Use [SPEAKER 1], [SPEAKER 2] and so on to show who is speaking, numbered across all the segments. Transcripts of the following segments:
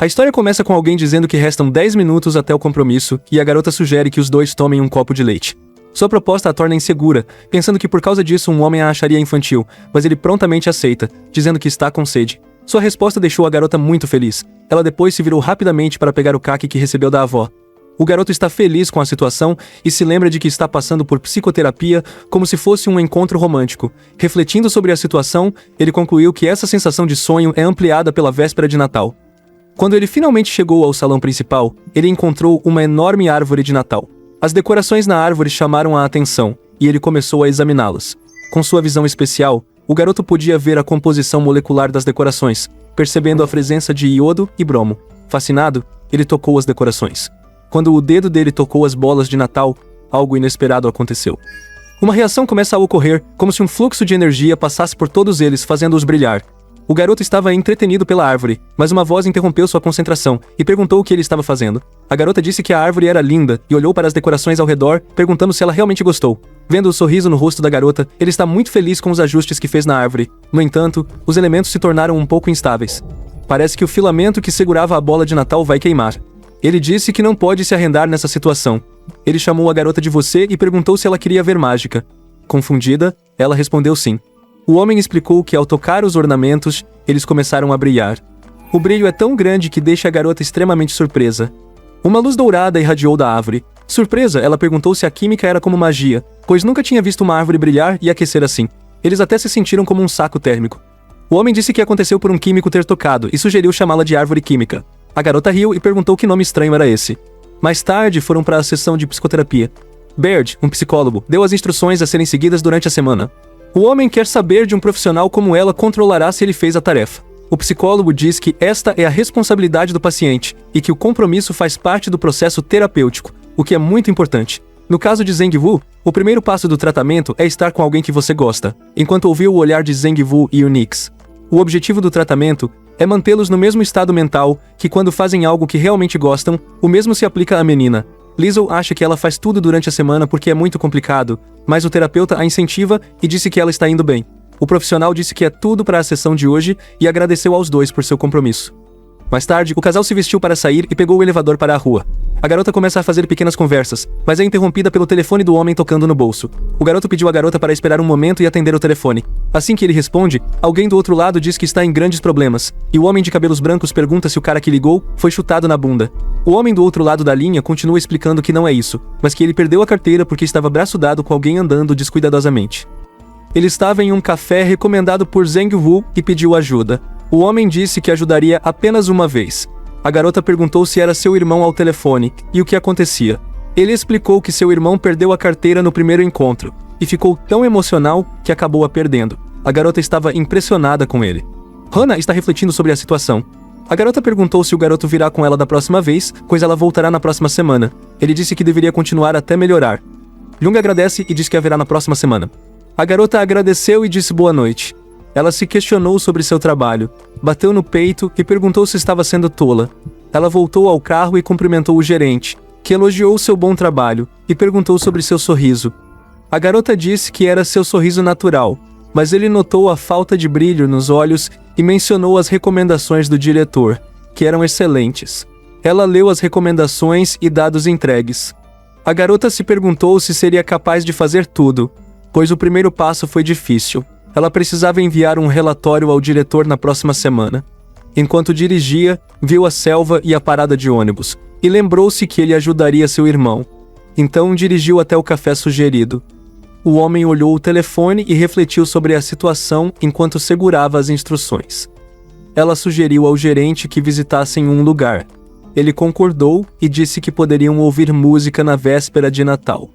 [SPEAKER 1] A história começa com alguém dizendo que restam 10 minutos até o compromisso e a garota sugere que os dois tomem um copo de leite. Sua proposta a torna insegura, pensando que por causa disso um homem a acharia infantil, mas ele prontamente aceita, dizendo que está com sede. Sua resposta deixou a garota muito feliz. Ela depois se virou rapidamente para pegar o caqui que recebeu da avó. O garoto está feliz com a situação e se lembra de que está passando por psicoterapia como se fosse um encontro romântico. Refletindo sobre a situação, ele concluiu que essa sensação de sonho é ampliada pela véspera de Natal. Quando ele finalmente chegou ao salão principal, ele encontrou uma enorme árvore de Natal. As decorações na árvore chamaram a atenção, e ele começou a examiná-las. Com sua visão especial, o garoto podia ver a composição molecular das decorações, percebendo a presença de iodo e bromo. Fascinado, ele tocou as decorações. Quando o dedo dele tocou as bolas de Natal, algo inesperado aconteceu. Uma reação começa a ocorrer, como se um fluxo de energia passasse por todos eles, fazendo-os brilhar. O garoto estava entretenido pela árvore, mas uma voz interrompeu sua concentração e perguntou o que ele estava fazendo. A garota disse que a árvore era linda e olhou para as decorações ao redor, perguntando se ela realmente gostou. Vendo o sorriso no rosto da garota, ele está muito feliz com os ajustes que fez na árvore. No entanto, os elementos se tornaram um pouco instáveis. Parece que o filamento que segurava a bola de Natal vai queimar. Ele disse que não pode se arrendar nessa situação. Ele chamou a garota de você e perguntou se ela queria ver mágica. Confundida, ela respondeu sim. O homem explicou que ao tocar os ornamentos, eles começaram a brilhar. O brilho é tão grande que deixa a garota extremamente surpresa. Uma luz dourada irradiou da árvore. Surpresa, ela perguntou se a química era como magia, pois nunca tinha visto uma árvore brilhar e aquecer assim. Eles até se sentiram como um saco térmico. O homem disse que aconteceu por um químico ter tocado e sugeriu chamá-la de árvore química. A garota riu e perguntou que nome estranho era esse. Mais tarde, foram para a sessão de psicoterapia. Baird, um psicólogo, deu as instruções a serem seguidas durante a semana. O homem quer saber de um profissional como ela controlará se ele fez a tarefa. O psicólogo diz que esta é a responsabilidade do paciente e que o compromisso faz parte do processo terapêutico, o que é muito importante. No caso de Zheng Wu, o primeiro passo do tratamento é estar com alguém que você gosta, enquanto ouviu o olhar de Zheng Wu e o Nix. O objetivo do tratamento é mantê-los no mesmo estado mental que quando fazem algo que realmente gostam, o mesmo se aplica à menina. Liesl acha que ela faz tudo durante a semana porque é muito complicado, mas o terapeuta a incentiva e disse que ela está indo bem. O profissional disse que é tudo para a sessão de hoje e agradeceu aos dois por seu compromisso. Mais tarde, o casal se vestiu para sair e pegou o elevador para a rua. A garota começa a fazer pequenas conversas, mas é interrompida pelo telefone do homem tocando no bolso. O garoto pediu à garota para esperar um momento e atender o telefone. Assim que ele responde, alguém do outro lado diz que está em grandes problemas, e o homem de cabelos brancos pergunta se o cara que ligou foi chutado na bunda. O homem do outro lado da linha continua explicando que não é isso, mas que ele perdeu a carteira porque estava braço dado com alguém andando descuidadosamente. Ele estava em um café recomendado por Zheng Wu e pediu ajuda. O homem disse que ajudaria apenas uma vez. A garota perguntou se era seu irmão ao telefone e o que acontecia. Ele explicou que seu irmão perdeu a carteira no primeiro encontro e ficou tão emocional que acabou a perdendo. A garota estava impressionada com ele. Hannah está refletindo sobre a situação. A garota perguntou se o garoto virá com ela da próxima vez, pois ela voltará na próxima semana. Ele disse que deveria continuar até melhorar. Jung agradece e diz que haverá na próxima semana. A garota agradeceu e disse boa noite. Ela se questionou sobre seu trabalho, bateu no peito e perguntou se estava sendo tola. Ela voltou ao carro e cumprimentou o gerente, que elogiou seu bom trabalho, e perguntou sobre seu sorriso. A garota disse que era seu sorriso natural, mas ele notou a falta de brilho nos olhos e mencionou as recomendações do diretor, que eram excelentes. Ela leu as recomendações e dados entregues. A garota se perguntou se seria capaz de fazer tudo, pois o primeiro passo foi difícil. Ela precisava enviar um relatório ao diretor na próxima semana. Enquanto dirigia, viu a selva e a parada de ônibus, e lembrou-se que ele ajudaria seu irmão. Então dirigiu até o café sugerido. O homem olhou o telefone e refletiu sobre a situação enquanto segurava as instruções. Ela sugeriu ao gerente que visitassem um lugar. Ele concordou e disse que poderiam ouvir música na véspera de Natal.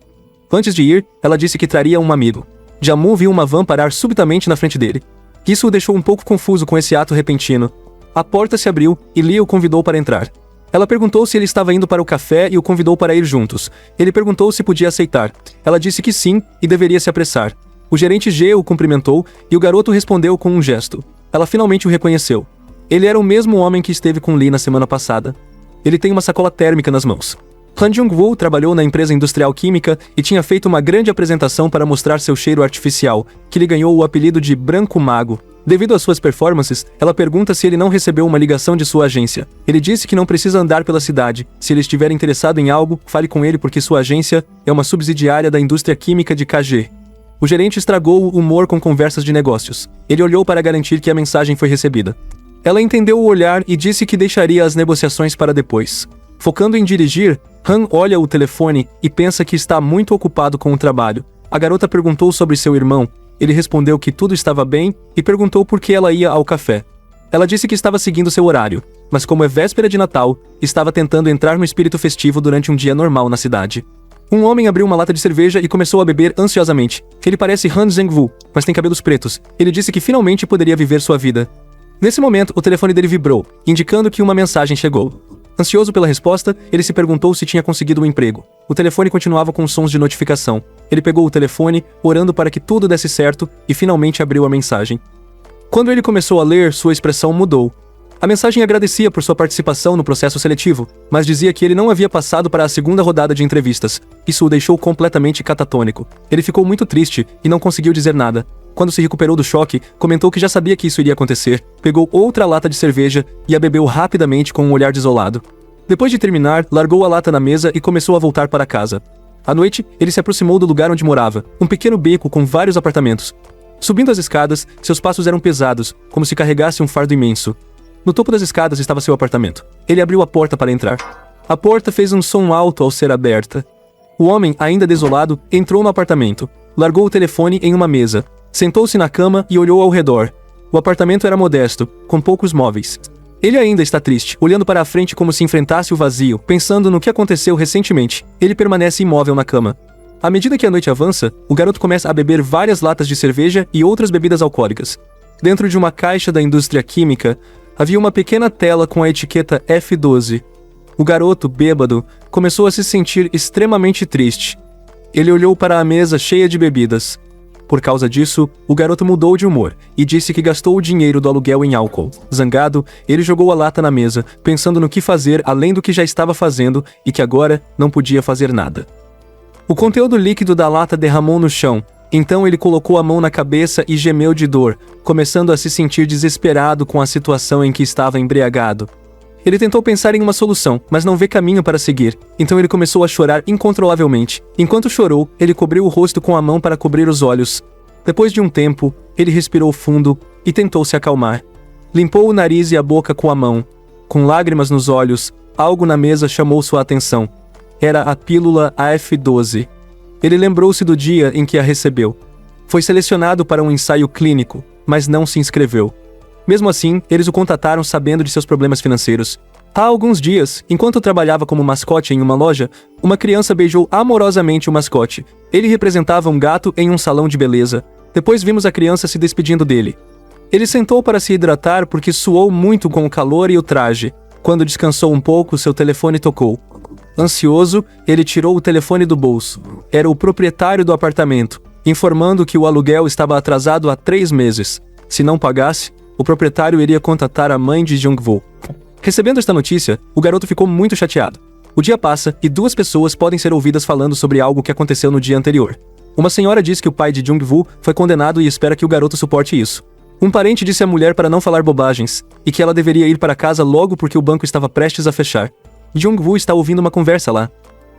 [SPEAKER 1] Antes de ir, ela disse que traria um amigo. Jamu viu uma van parar subitamente na frente dele. Isso o deixou um pouco confuso com esse ato repentino. A porta se abriu e Lee o convidou para entrar. Ela perguntou se ele estava indo para o café e o convidou para ir juntos. Ele perguntou se podia aceitar. Ela disse que sim e deveria se apressar. O gerente G o cumprimentou e o garoto respondeu com um gesto. Ela finalmente o reconheceu. Ele era o mesmo homem que esteve com Lee na semana passada. Ele tem uma sacola térmica nas mãos. Han Jung-woo trabalhou na empresa industrial química e tinha feito uma grande apresentação para mostrar seu cheiro artificial, que lhe ganhou o apelido de Branco Mago. Devido às suas performances, ela pergunta se ele não recebeu uma ligação de sua agência. Ele disse que não precisa andar pela cidade. Se ele estiver interessado em algo, fale com ele porque sua agência é uma subsidiária da indústria química de KG. O gerente estragou o humor com conversas de negócios. Ele olhou para garantir que a mensagem foi recebida. Ela entendeu o olhar e disse que deixaria as negociações para depois. Focando em dirigir, Han olha o telefone e pensa que está muito ocupado com o trabalho. A garota perguntou sobre seu irmão. Ele respondeu que tudo estava bem e perguntou por que ela ia ao café. Ela disse que estava seguindo seu horário, mas como é véspera de Natal, estava tentando entrar no espírito festivo durante um dia normal na cidade. Um homem abriu uma lata de cerveja e começou a beber ansiosamente. Ele parece Han Zhengwu, mas tem cabelos pretos. Ele disse que finalmente poderia viver sua vida. Nesse momento, o telefone dele vibrou, indicando que uma mensagem chegou. Ansioso pela resposta, ele se perguntou se tinha conseguido um emprego. O telefone continuava com sons de notificação. Ele pegou o telefone, orando para que tudo desse certo, e finalmente abriu a mensagem. Quando ele começou a ler, sua expressão mudou. A mensagem agradecia por sua participação no processo seletivo, mas dizia que ele não havia passado para a segunda rodada de entrevistas. Isso o deixou completamente catatônico. Ele ficou muito triste e não conseguiu dizer nada. Quando se recuperou do choque, comentou que já sabia que isso iria acontecer, pegou outra lata de cerveja e a bebeu rapidamente com um olhar desolado. Depois de terminar, largou a lata na mesa e começou a voltar para casa. À noite, ele se aproximou do lugar onde morava, um pequeno beco com vários apartamentos. Subindo as escadas, seus passos eram pesados, como se carregasse um fardo imenso. No topo das escadas estava seu apartamento. Ele abriu a porta para entrar. A porta fez um som alto ao ser aberta. O homem, ainda desolado, entrou no apartamento, largou o telefone em uma mesa, sentou-se na cama e olhou ao redor. O apartamento era modesto, com poucos móveis. Ele ainda está triste, olhando para a frente como se enfrentasse o vazio, pensando no que aconteceu recentemente. Ele permanece imóvel na cama. À medida que a noite avança, o garoto começa a beber várias latas de cerveja e outras bebidas alcoólicas. Dentro de uma caixa da indústria química, havia uma pequena tela com a etiqueta F12. O garoto, bêbado, começou a se sentir extremamente triste. Ele olhou para a mesa cheia de bebidas. Por causa disso, o garoto mudou de humor e disse que gastou o dinheiro do aluguel em álcool. Zangado, ele jogou a lata na mesa, pensando no que fazer além do que já estava fazendo e que agora não podia fazer nada. O conteúdo líquido da lata derramou no chão. Então ele colocou a mão na cabeça e gemeu de dor, começando a se sentir desesperado com a situação em que estava embriagado. Ele tentou pensar em uma solução, mas não vê caminho para seguir, então ele começou a chorar incontrolavelmente. Enquanto chorou, ele cobriu o rosto com a mão para cobrir os olhos. Depois de um tempo, ele respirou fundo e tentou se acalmar. Limpou o nariz e a boca com a mão. Com lágrimas nos olhos, algo na mesa chamou sua atenção. Era a pílula AF12. Ele lembrou-se do dia em que a recebeu. Foi selecionado para um ensaio clínico, mas não se inscreveu. Mesmo assim, eles o contataram sabendo de seus problemas financeiros. Há alguns dias, enquanto trabalhava como mascote em uma loja, uma criança beijou amorosamente o mascote. Ele representava um gato em um salão de beleza. Depois vimos a criança se despedindo dele. Ele sentou para se hidratar porque suou muito com o calor e o traje. Quando descansou um pouco, seu telefone tocou. Ansioso, ele tirou o telefone do bolso. Era o proprietário do apartamento, informando que o aluguel estava atrasado há 3 meses. Se não pagasse, o proprietário iria contatar a mãe de Jungwoo. Recebendo esta notícia, o garoto ficou muito chateado. O dia passa e 2 pessoas podem ser ouvidas falando sobre algo que aconteceu no dia anterior. Uma senhora diz que o pai de Jungwoo foi condenado e espera que o garoto suporte isso. Um parente disse à mulher para não falar bobagens, e que ela deveria ir para casa logo porque o banco estava prestes a fechar. Jungwoo está ouvindo uma conversa lá.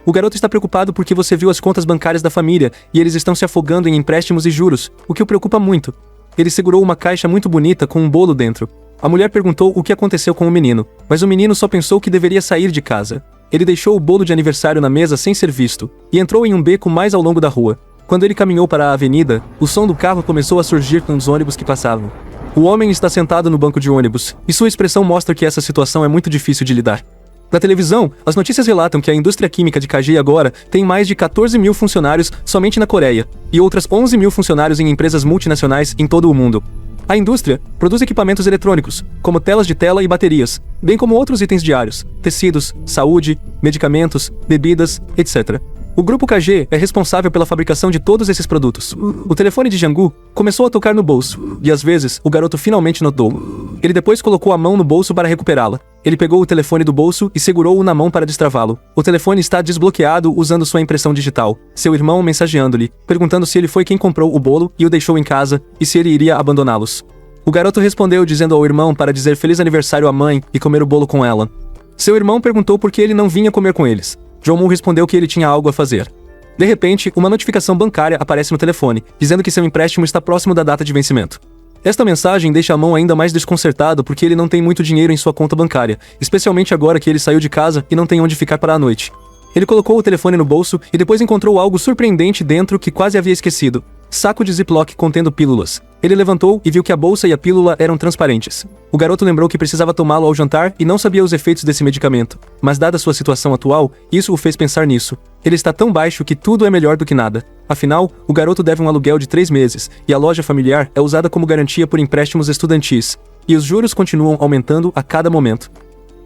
[SPEAKER 1] O garoto está preocupado porque você viu as contas bancárias da família e eles estão se afogando em empréstimos e juros, o que o preocupa muito. Ele segurou uma caixa muito bonita com um bolo dentro. A mulher perguntou o que aconteceu com o menino, mas o menino só pensou que deveria sair de casa. Ele deixou o bolo de aniversário na mesa sem ser visto, e entrou em um beco mais ao longo da rua. Quando ele caminhou para a avenida, o som do carro começou a surgir com os ônibus que passavam. O homem está sentado no banco de ônibus, e sua expressão mostra que essa situação é muito difícil de lidar. Na televisão, as notícias relatam que a indústria química de KG agora tem mais de 14 mil funcionários somente na Coreia, e outras 11 mil funcionários em empresas multinacionais em todo o mundo. A indústria produz equipamentos eletrônicos, como telas de tela e baterias, bem como outros itens diários, tecidos, saúde, medicamentos, bebidas, etc. O grupo KG é responsável pela fabricação de todos esses produtos. O telefone de Jungwoo começou a tocar no bolso, e às vezes o garoto finalmente notou. Ele depois colocou a mão no bolso para recuperá-la. Ele pegou o telefone do bolso e segurou-o na mão para destravá-lo. O telefone está desbloqueado usando sua impressão digital. Seu irmão mensageando-lhe, perguntando se ele foi quem comprou o bolo e o deixou em casa, e se ele iria abandoná-los. O garoto respondeu dizendo ao irmão para dizer feliz aniversário à mãe e comer o bolo com ela. Seu irmão perguntou por que ele não vinha comer com eles. Jong-woo respondeu que ele tinha algo a fazer. De repente, uma notificação bancária aparece no telefone, dizendo que seu empréstimo está próximo da data de vencimento. Esta mensagem deixa a mão ainda mais desconcertado porque ele não tem muito dinheiro em sua conta bancária, especialmente agora que ele saiu de casa e não tem onde ficar para a noite. Ele colocou o telefone no bolso e depois encontrou algo surpreendente dentro que quase havia esquecido. Saco de Ziploc contendo pílulas. Ele levantou e viu que a bolsa e a pílula eram transparentes. O garoto lembrou que precisava tomá-lo ao jantar e não sabia os efeitos desse medicamento. Mas dada sua situação atual, isso o fez pensar nisso. Ele está tão baixo que tudo é melhor do que nada. Afinal, o garoto deve um aluguel de 3 meses, e a loja familiar é usada como garantia por empréstimos estudantis. E os juros continuam aumentando a cada momento.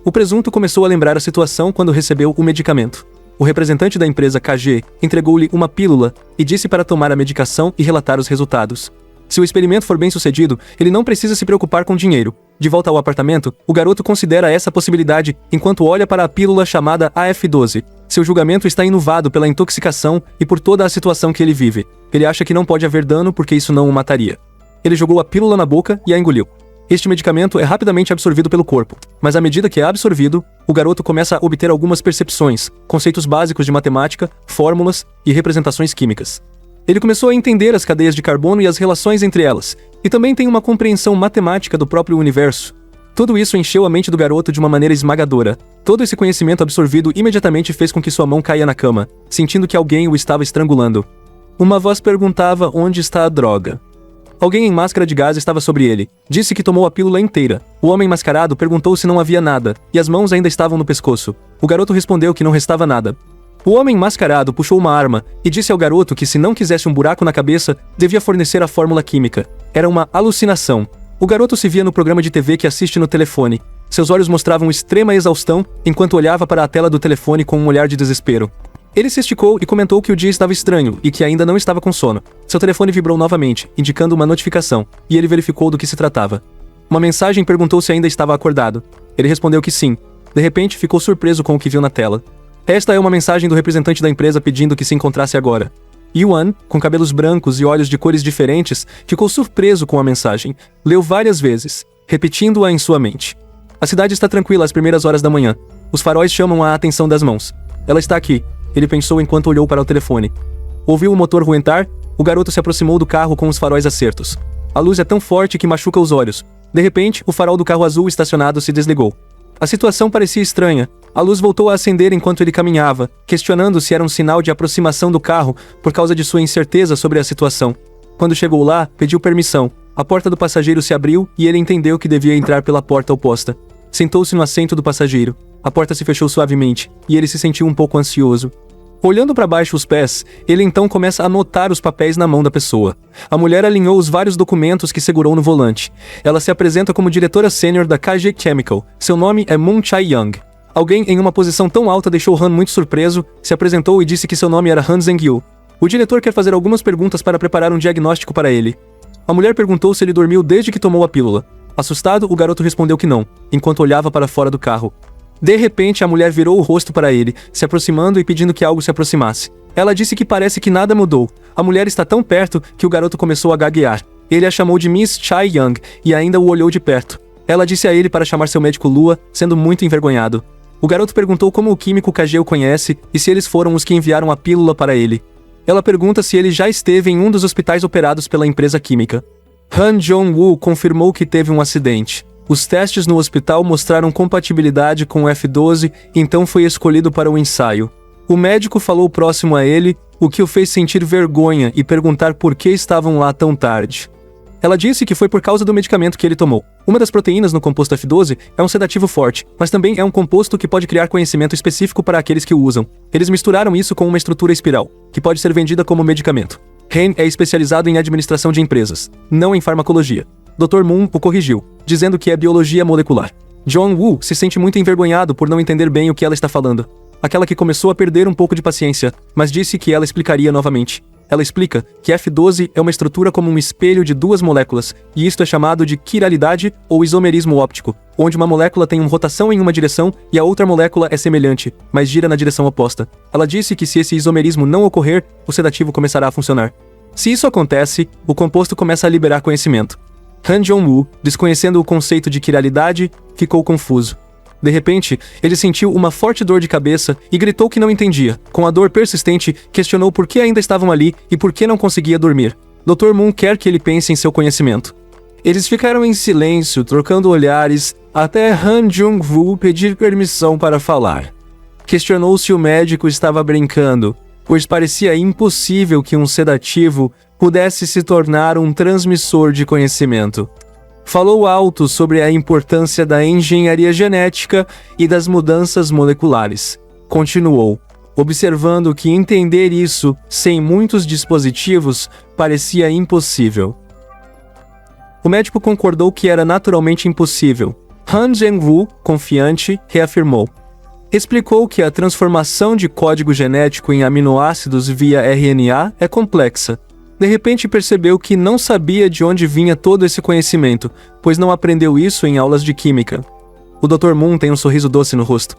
[SPEAKER 1] O presunto começou a lembrar a situação quando recebeu o medicamento. O representante da empresa KG entregou-lhe uma pílula e disse para tomar a medicação e relatar os resultados. Se o experimento for bem sucedido, ele não precisa se preocupar com dinheiro. De volta ao apartamento, o garoto considera essa possibilidade enquanto olha para a pílula chamada AF12. Seu julgamento está enluvado pela intoxicação e por toda a situação que ele vive. Ele acha que não pode haver dano porque isso não o mataria. Ele jogou a pílula na boca e a engoliu. Este medicamento é rapidamente absorvido pelo corpo, mas à medida que é absorvido, o garoto começa a obter algumas percepções, conceitos básicos de matemática, fórmulas e representações químicas. Ele começou a entender as cadeias de carbono e as relações entre elas, e também tem uma compreensão matemática do próprio universo. Tudo isso encheu a mente do garoto de uma maneira esmagadora. Todo esse conhecimento absorvido imediatamente fez com que sua mão caia na cama, sentindo que alguém o estava estrangulando. Uma voz perguntava onde está a droga. Alguém em máscara de gás estava sobre ele. Disse que tomou a pílula inteira. O homem mascarado perguntou se não havia nada, e as mãos ainda estavam no pescoço. O garoto respondeu que não restava nada. O homem mascarado puxou uma arma e disse ao garoto que se não quisesse um buraco na cabeça, devia fornecer a fórmula química. Era uma alucinação. O garoto se via no programa de TV que assiste no telefone. Seus olhos mostravam extrema exaustão enquanto olhava para a tela do telefone com um olhar de desespero. Ele se esticou e comentou que o dia estava estranho e que ainda não estava com sono. Seu telefone vibrou novamente, indicando uma notificação, e ele verificou do que se tratava. Uma mensagem perguntou se ainda estava acordado. Ele respondeu que sim. De repente, ficou surpreso com o que viu na tela. Esta é uma mensagem do representante da empresa pedindo que se encontrasse agora. Yuan, com cabelos brancos e olhos de cores diferentes, ficou surpreso com a mensagem. Leu várias vezes, repetindo-a em sua mente. A cidade está tranquila às primeiras horas da manhã. Os faróis chamam a atenção das mãos. Ela está aqui. Ele pensou enquanto olhou para o telefone. Ouviu o motor ruentar? O garoto se aproximou do carro com os faróis acertos. A luz é tão forte que machuca os olhos. De repente, o farol do carro azul estacionado se desligou. A situação parecia estranha. A luz voltou a acender enquanto ele caminhava, questionando se era um sinal de aproximação do carro por causa de sua incerteza sobre a situação. Quando chegou lá, pediu permissão. A porta do passageiro se abriu e ele entendeu que devia entrar pela porta oposta. Sentou-se no assento do passageiro. A porta se fechou suavemente, e ele se sentiu um pouco ansioso. Olhando para baixo os pés, ele então começa a notar os papéis na mão da pessoa. A mulher alinhou os vários documentos que segurou no volante. Ela se apresenta como diretora sênior da KG Chemical. Seu nome é Moon Chae-young. Alguém em uma posição tão alta deixou Han muito surpreso, se apresentou e disse que seu nome era Han Zheng-yu. O diretor quer fazer algumas perguntas para preparar um diagnóstico para ele. A mulher perguntou se ele dormiu desde que tomou a pílula. Assustado, o garoto respondeu que não, enquanto olhava para fora do carro. De repente, a mulher virou o rosto para ele, se aproximando e pedindo que algo se aproximasse. Ela disse que parece que nada mudou. A mulher está tão perto que o garoto começou a gaguear. Ele a chamou de Miss Chae-young e ainda o olhou de perto. Ela disse a ele para chamar seu médico Lua, sendo muito envergonhado. O garoto perguntou como o químico KG o conhece e se eles foram os que enviaram a pílula para ele. Ela pergunta se ele já esteve em um dos hospitais operados pela empresa química. Han Jong-woo confirmou que teve um acidente. Os testes no hospital mostraram compatibilidade com o F12, então foi escolhido para o ensaio. O médico falou próximo a ele, o que o fez sentir vergonha e perguntar por que estavam lá tão tarde. Ela disse que foi por causa do medicamento que ele tomou. Uma das proteínas no composto F12 é um sedativo forte, mas também é um composto que pode criar conhecimento específico para aqueles que o usam. Eles misturaram isso com uma estrutura espiral, que pode ser vendida como medicamento. Han é especializado em administração de empresas, não em farmacologia. Dr. Moon o corrigiu, dizendo que é biologia molecular. Jong-woo se sente muito envergonhado por não entender bem o que ela está falando. Aquela que começou a perder um pouco de paciência, mas disse que ela explicaria novamente. Ela explica que F12 é uma estrutura como um espelho de duas moléculas, e isto é chamado de quiralidade ou isomerismo óptico, onde uma molécula tem uma rotação em uma direção e a outra molécula é semelhante, mas gira na direção oposta. Ela disse que se esse isomerismo não ocorrer, o sedativo começará a funcionar. Se isso acontece, o composto começa a liberar conhecimento. Han Jong-woo, desconhecendo o conceito de quiralidade, ficou confuso. De repente, ele sentiu uma forte dor de cabeça e gritou que não entendia. Com a dor persistente, questionou por que ainda estavam ali e por que não conseguia dormir. Dr. Moon quer que ele pense em seu conhecimento. Eles ficaram em silêncio, trocando olhares, até Han Jong-woo pedir permissão para falar. Questionou se o médico estava brincando, pois parecia impossível que um sedativo pudesse se tornar um transmissor de conhecimento. Falou alto sobre a importância da engenharia genética e das mudanças moleculares. Continuou, observando que entender isso sem muitos dispositivos parecia impossível. O médico concordou que era naturalmente impossível. Han Jong-woo, confiante, reafirmou. Explicou que a transformação de código genético em aminoácidos via RNA é complexa. De repente percebeu que não sabia de onde vinha todo esse conhecimento, pois não aprendeu isso em aulas de química. O Dr. Moon tem um sorriso doce no rosto.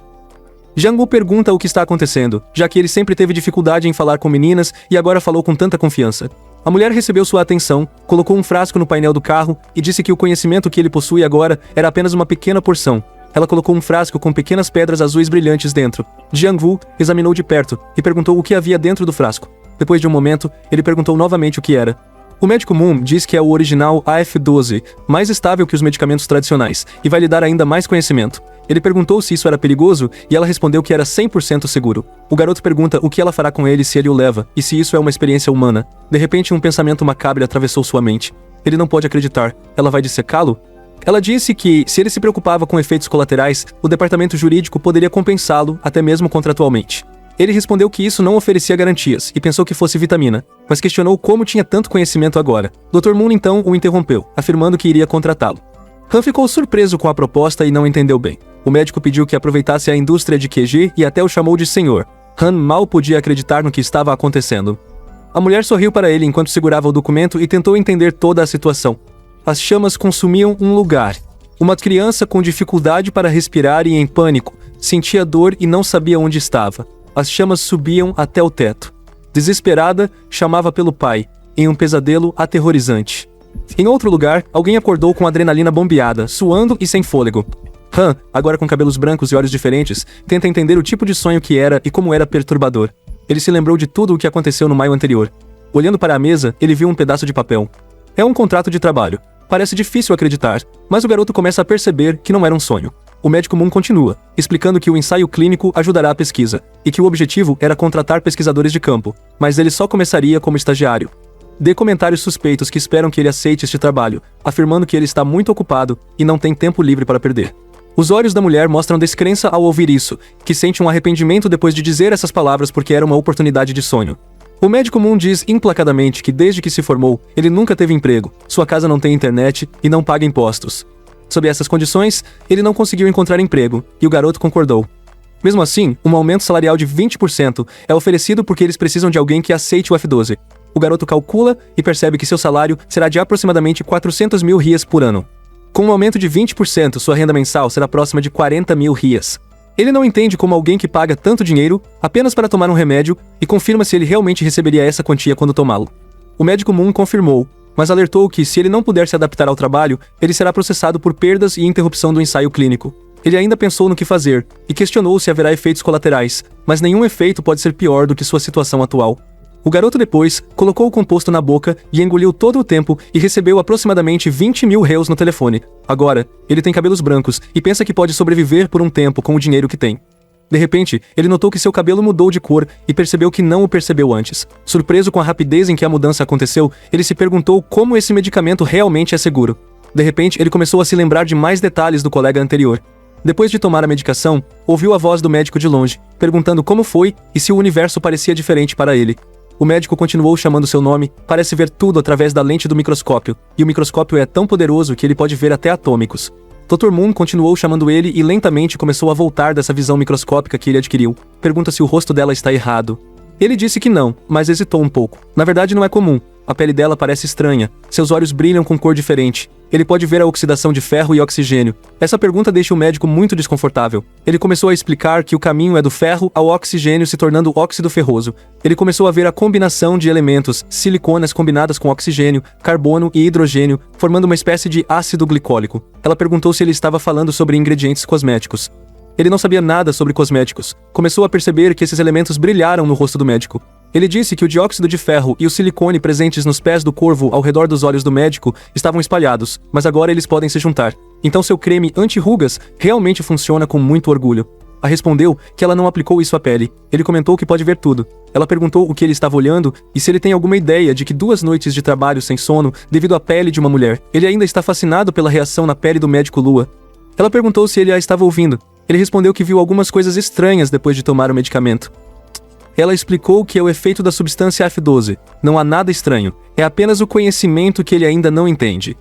[SPEAKER 1] Jang-woo pergunta o que está acontecendo, já que ele sempre teve dificuldade em falar com meninas e agora falou com tanta confiança. A mulher recebeu sua atenção, colocou um frasco no painel do carro e disse que o conhecimento que ele possui agora era apenas uma pequena porção. Ela colocou um frasco com pequenas pedras azuis brilhantes dentro. Jang-woo examinou de perto e perguntou o que havia dentro do frasco. Depois de um momento, ele perguntou novamente o que era. O médico Moon diz que é o original AF12, mais estável que os medicamentos tradicionais, e vai lhe dar ainda mais conhecimento. Ele perguntou se isso era perigoso e ela respondeu que era 100% seguro. O garoto pergunta o que ela fará com ele se ele o leva, e se isso é uma experiência humana. De repente, um pensamento macabro atravessou sua mente. Ele não pode acreditar. Ela vai dissecá-lo? Ela disse que, se ele se preocupava com efeitos colaterais, o departamento jurídico poderia compensá-lo, até mesmo contratualmente. Ele respondeu que isso não oferecia garantias e pensou que fosse vitamina, mas questionou como tinha tanto conhecimento agora. Dr. Moon então o interrompeu, afirmando que iria contratá-lo. Han ficou surpreso com a proposta e não entendeu bem. O médico pediu que aproveitasse a indústria de QG e até o chamou de senhor. Han mal podia acreditar no que estava acontecendo. A mulher sorriu para ele enquanto segurava o documento e tentou entender toda a situação. As chamas consumiam um lugar. Uma criança com dificuldade para respirar e em pânico, sentia dor e não sabia onde estava. As chamas subiam até o teto. Desesperada, chamava pelo pai, em um pesadelo aterrorizante. Em outro lugar, alguém acordou com adrenalina bombeada, suando e sem fôlego. Han, agora com cabelos brancos e olhos diferentes, tenta entender o tipo de sonho que era e como era perturbador. Ele se lembrou de tudo o que aconteceu no maio anterior. Olhando para a mesa, ele viu um pedaço de papel. É um contrato de trabalho. Parece difícil acreditar, mas o garoto começa a perceber que não era um sonho. O médico Moon continua, explicando que o ensaio clínico ajudará a pesquisa, e que o objetivo era contratar pesquisadores de campo, mas ele só começaria como estagiário. Dê comentários suspeitos que esperam que ele aceite este trabalho, afirmando que ele está muito ocupado e não tem tempo livre para perder. Os olhos da mulher mostram descrença ao ouvir isso, que sente um arrependimento depois de dizer essas palavras porque era uma oportunidade de sonho. O médico Moon diz implacadamente que desde que se formou, ele nunca teve emprego, sua casa não tem internet e não paga impostos. Sob essas condições, ele não conseguiu encontrar emprego, e o garoto concordou. Mesmo assim, um aumento salarial de 20% é oferecido porque eles precisam de alguém que aceite o F12. O garoto calcula e percebe que seu salário será de aproximadamente 400 mil rias por ano. Com um aumento de 20%, sua renda mensal será próxima de 40 mil rias. Ele não entende como alguém que paga tanto dinheiro apenas para tomar um remédio e confirma se ele realmente receberia essa quantia quando tomá-lo. O médico Moon confirmou, mas alertou que se ele não puder se adaptar ao trabalho, ele será processado por perdas e interrupção do ensaio clínico. Ele ainda pensou no que fazer e questionou se haverá efeitos colaterais, mas nenhum efeito pode ser pior do que sua situação atual. O garoto depois colocou o composto na boca e engoliu todo o tempo e recebeu aproximadamente 20 mil réus no telefone. Agora, ele tem cabelos brancos e pensa que pode sobreviver por um tempo com o dinheiro que tem. De repente, ele notou que seu cabelo mudou de cor e percebeu que não o percebeu antes. Surpreso com a rapidez em que a mudança aconteceu, ele se perguntou como esse medicamento realmente é seguro. De repente, ele começou a se lembrar de mais detalhes do colega anterior. Depois de tomar a medicação, ouviu a voz do médico de longe, perguntando como foi e se o universo parecia diferente para ele. O médico continuou chamando seu nome, parece ver tudo através da lente do microscópio, e o microscópio é tão poderoso que ele pode ver até atômicos. Dr. Moon continuou chamando ele e lentamente começou a voltar dessa visão microscópica que ele adquiriu. Pergunta se o rosto dela está errado. Ele disse que não, mas hesitou um pouco. Na verdade não é comum. A pele dela parece estranha. Seus olhos brilham com cor diferente. Ele pode ver a oxidação de ferro e oxigênio. Essa pergunta deixa o médico muito desconfortável. Ele começou a explicar que o caminho é do ferro ao oxigênio se tornando óxido ferroso. Ele começou a ver a combinação de elementos, siliconas combinadas com oxigênio, carbono e hidrogênio, formando uma espécie de ácido glicólico. Ela perguntou se ele estava falando sobre ingredientes cosméticos. Ele não sabia nada sobre cosméticos. Começou a perceber que esses elementos brilharam no rosto do médico. Ele disse que o dióxido de ferro e o silicone presentes nos pés do corvo ao redor dos olhos do médico estavam espalhados, mas agora eles podem se juntar. Então seu creme anti-rugas realmente funciona com muito orgulho. Ela respondeu que ela não aplicou isso à pele. Ele comentou que pode ver tudo. Ela perguntou o que ele estava olhando e se ele tem alguma ideia de que 2 noites de trabalho sem sono devido à pele de uma mulher. Ele ainda está fascinado pela reação na pele do médico Lua. Ela perguntou se ele a estava ouvindo. Ele respondeu que viu algumas coisas estranhas depois de tomar o medicamento. Ela explicou que é o efeito da substância F12. Não há nada estranho. É apenas o conhecimento que ele ainda não entende.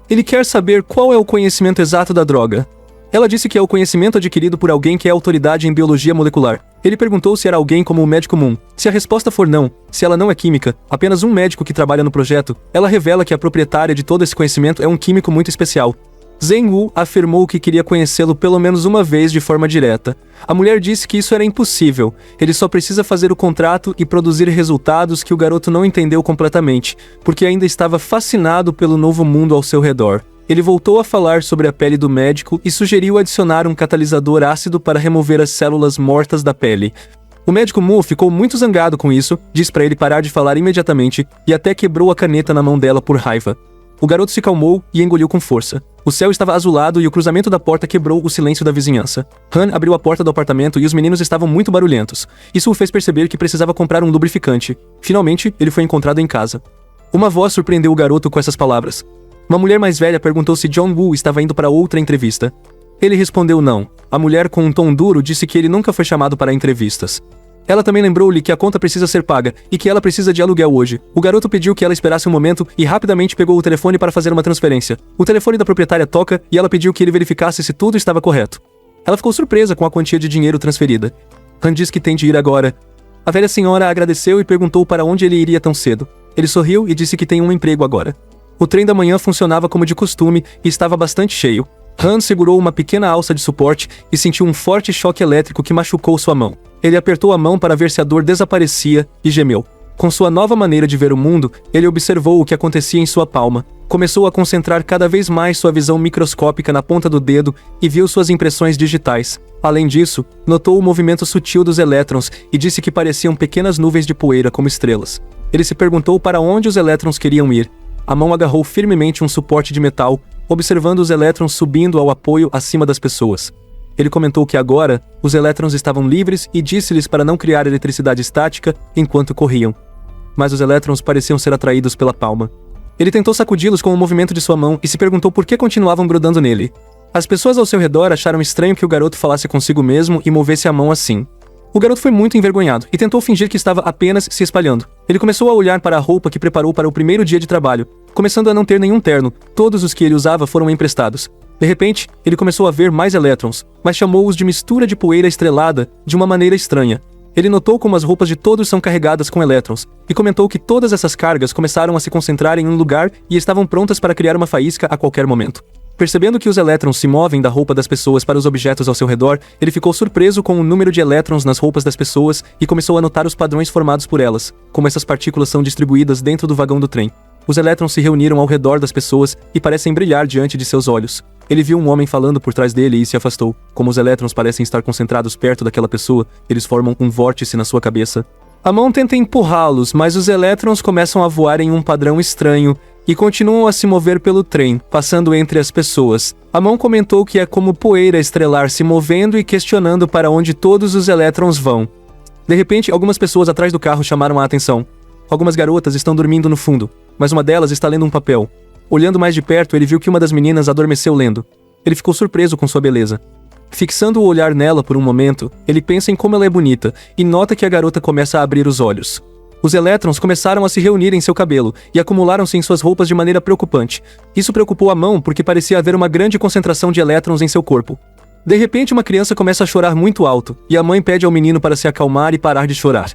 [SPEAKER 1] Ele quer saber qual é o conhecimento exato da droga. Ela disse que é o conhecimento adquirido por alguém que é autoridade em biologia molecular. Ele perguntou se era alguém como o médico Moon. Se a resposta for não, se ela não é química, apenas um médico que trabalha no projeto, ela revela que a proprietária de todo esse conhecimento é um químico muito especial. Zheng Wu afirmou que queria conhecê-lo pelo menos uma vez de forma direta. A mulher disse que isso era impossível. Ele só precisa fazer o contrato e produzir resultados que o garoto não entendeu completamente, porque ainda estava fascinado pelo novo mundo ao seu redor. Ele voltou a falar sobre a pele do médico e sugeriu adicionar um catalisador ácido para remover as células mortas da pele. O médico Mu ficou muito zangado com isso, disse para ele parar de falar imediatamente e até quebrou a caneta na mão dela por raiva. O garoto se calmou e engoliu com força. O céu estava azulado e o cruzamento da porta quebrou o silêncio da vizinhança. Han abriu a porta do apartamento e os meninos estavam muito barulhentos. Isso o fez perceber que precisava comprar um lubrificante. Finalmente, ele foi encontrado em casa. Uma voz surpreendeu o garoto com essas palavras. Uma mulher mais velha perguntou se John Woo estava indo para outra entrevista. Ele respondeu não. A mulher, com um tom duro, disse que ele nunca foi chamado para entrevistas. Ela também lembrou-lhe que a conta precisa ser paga e que ela precisa de aluguel hoje. O garoto pediu que ela esperasse um momento e rapidamente pegou o telefone para fazer uma transferência. O telefone da proprietária toca e ela pediu que ele verificasse se tudo estava correto. Ela ficou surpresa com a quantia de dinheiro transferida. Han diz que tem de ir agora. A velha senhora agradeceu e perguntou para onde ele iria tão cedo. Ele sorriu e disse que tem um emprego agora. O trem da manhã funcionava como de costume e estava bastante cheio. Han segurou uma pequena alça de suporte e sentiu um forte choque elétrico que machucou sua mão. Ele apertou a mão para ver se a dor desaparecia e gemeu. Com sua nova maneira de ver o mundo, ele observou o que acontecia em sua palma. Começou a concentrar cada vez mais sua visão microscópica na ponta do dedo e viu suas impressões digitais. Além disso, notou o movimento sutil dos elétrons e disse que pareciam pequenas nuvens de poeira como estrelas. Ele se perguntou para onde os elétrons queriam ir. A mão agarrou firmemente um suporte de metal, observando os elétrons subindo ao apoio acima das pessoas. Ele comentou que agora, os elétrons estavam livres e disse-lhes para não criar eletricidade estática enquanto corriam. Mas os elétrons pareciam ser atraídos pela palma. Ele tentou sacudi-los com o movimento de sua mão e se perguntou por que continuavam grudando nele. As pessoas ao seu redor acharam estranho que o garoto falasse consigo mesmo e movesse a mão assim. O garoto foi muito envergonhado e tentou fingir que estava apenas se espalhando. Ele começou a olhar para a roupa que preparou para o primeiro dia de trabalho, começando a não ter nenhum terno. Todos os que ele usava foram emprestados. De repente, ele começou a ver mais elétrons, mas chamou-os de mistura de poeira estrelada de uma maneira estranha. Ele notou como as roupas de todos são carregadas com elétrons, e comentou que todas essas cargas começaram a se concentrar em um lugar e estavam prontas para criar uma faísca a qualquer momento. Percebendo que os elétrons se movem da roupa das pessoas para os objetos ao seu redor, ele ficou surpreso com o número de elétrons nas roupas das pessoas e começou a notar os padrões formados por elas, como essas partículas são distribuídas dentro do vagão do trem. Os elétrons se reuniram ao redor das pessoas e parecem brilhar diante de seus olhos. Ele viu um homem falando por trás dele e se afastou. Como os elétrons parecem estar concentrados perto daquela pessoa, eles formam um vórtice na sua cabeça. A mão tenta empurrá-los, mas os elétrons começam a voar em um padrão estranho e continuam a se mover pelo trem, passando entre as pessoas. A mão comentou que é como poeira estrelar se movendo e questionando para onde todos os elétrons vão. De repente, algumas pessoas atrás do carro chamaram a atenção. Algumas garotas estão dormindo no fundo, mas uma delas está lendo um papel. Olhando mais de perto, ele viu que uma das meninas adormeceu lendo. Ele ficou surpreso com sua beleza. Fixando o olhar nela por um momento, ele pensa em como ela é bonita e nota que a garota começa a abrir os olhos. Os elétrons começaram a se reunir em seu cabelo e acumularam-se em suas roupas de maneira preocupante. Isso preocupou a mão porque parecia haver uma grande concentração de elétrons em seu corpo. De repente, uma criança começa a chorar muito alto e a mãe pede ao menino para se acalmar e parar de chorar.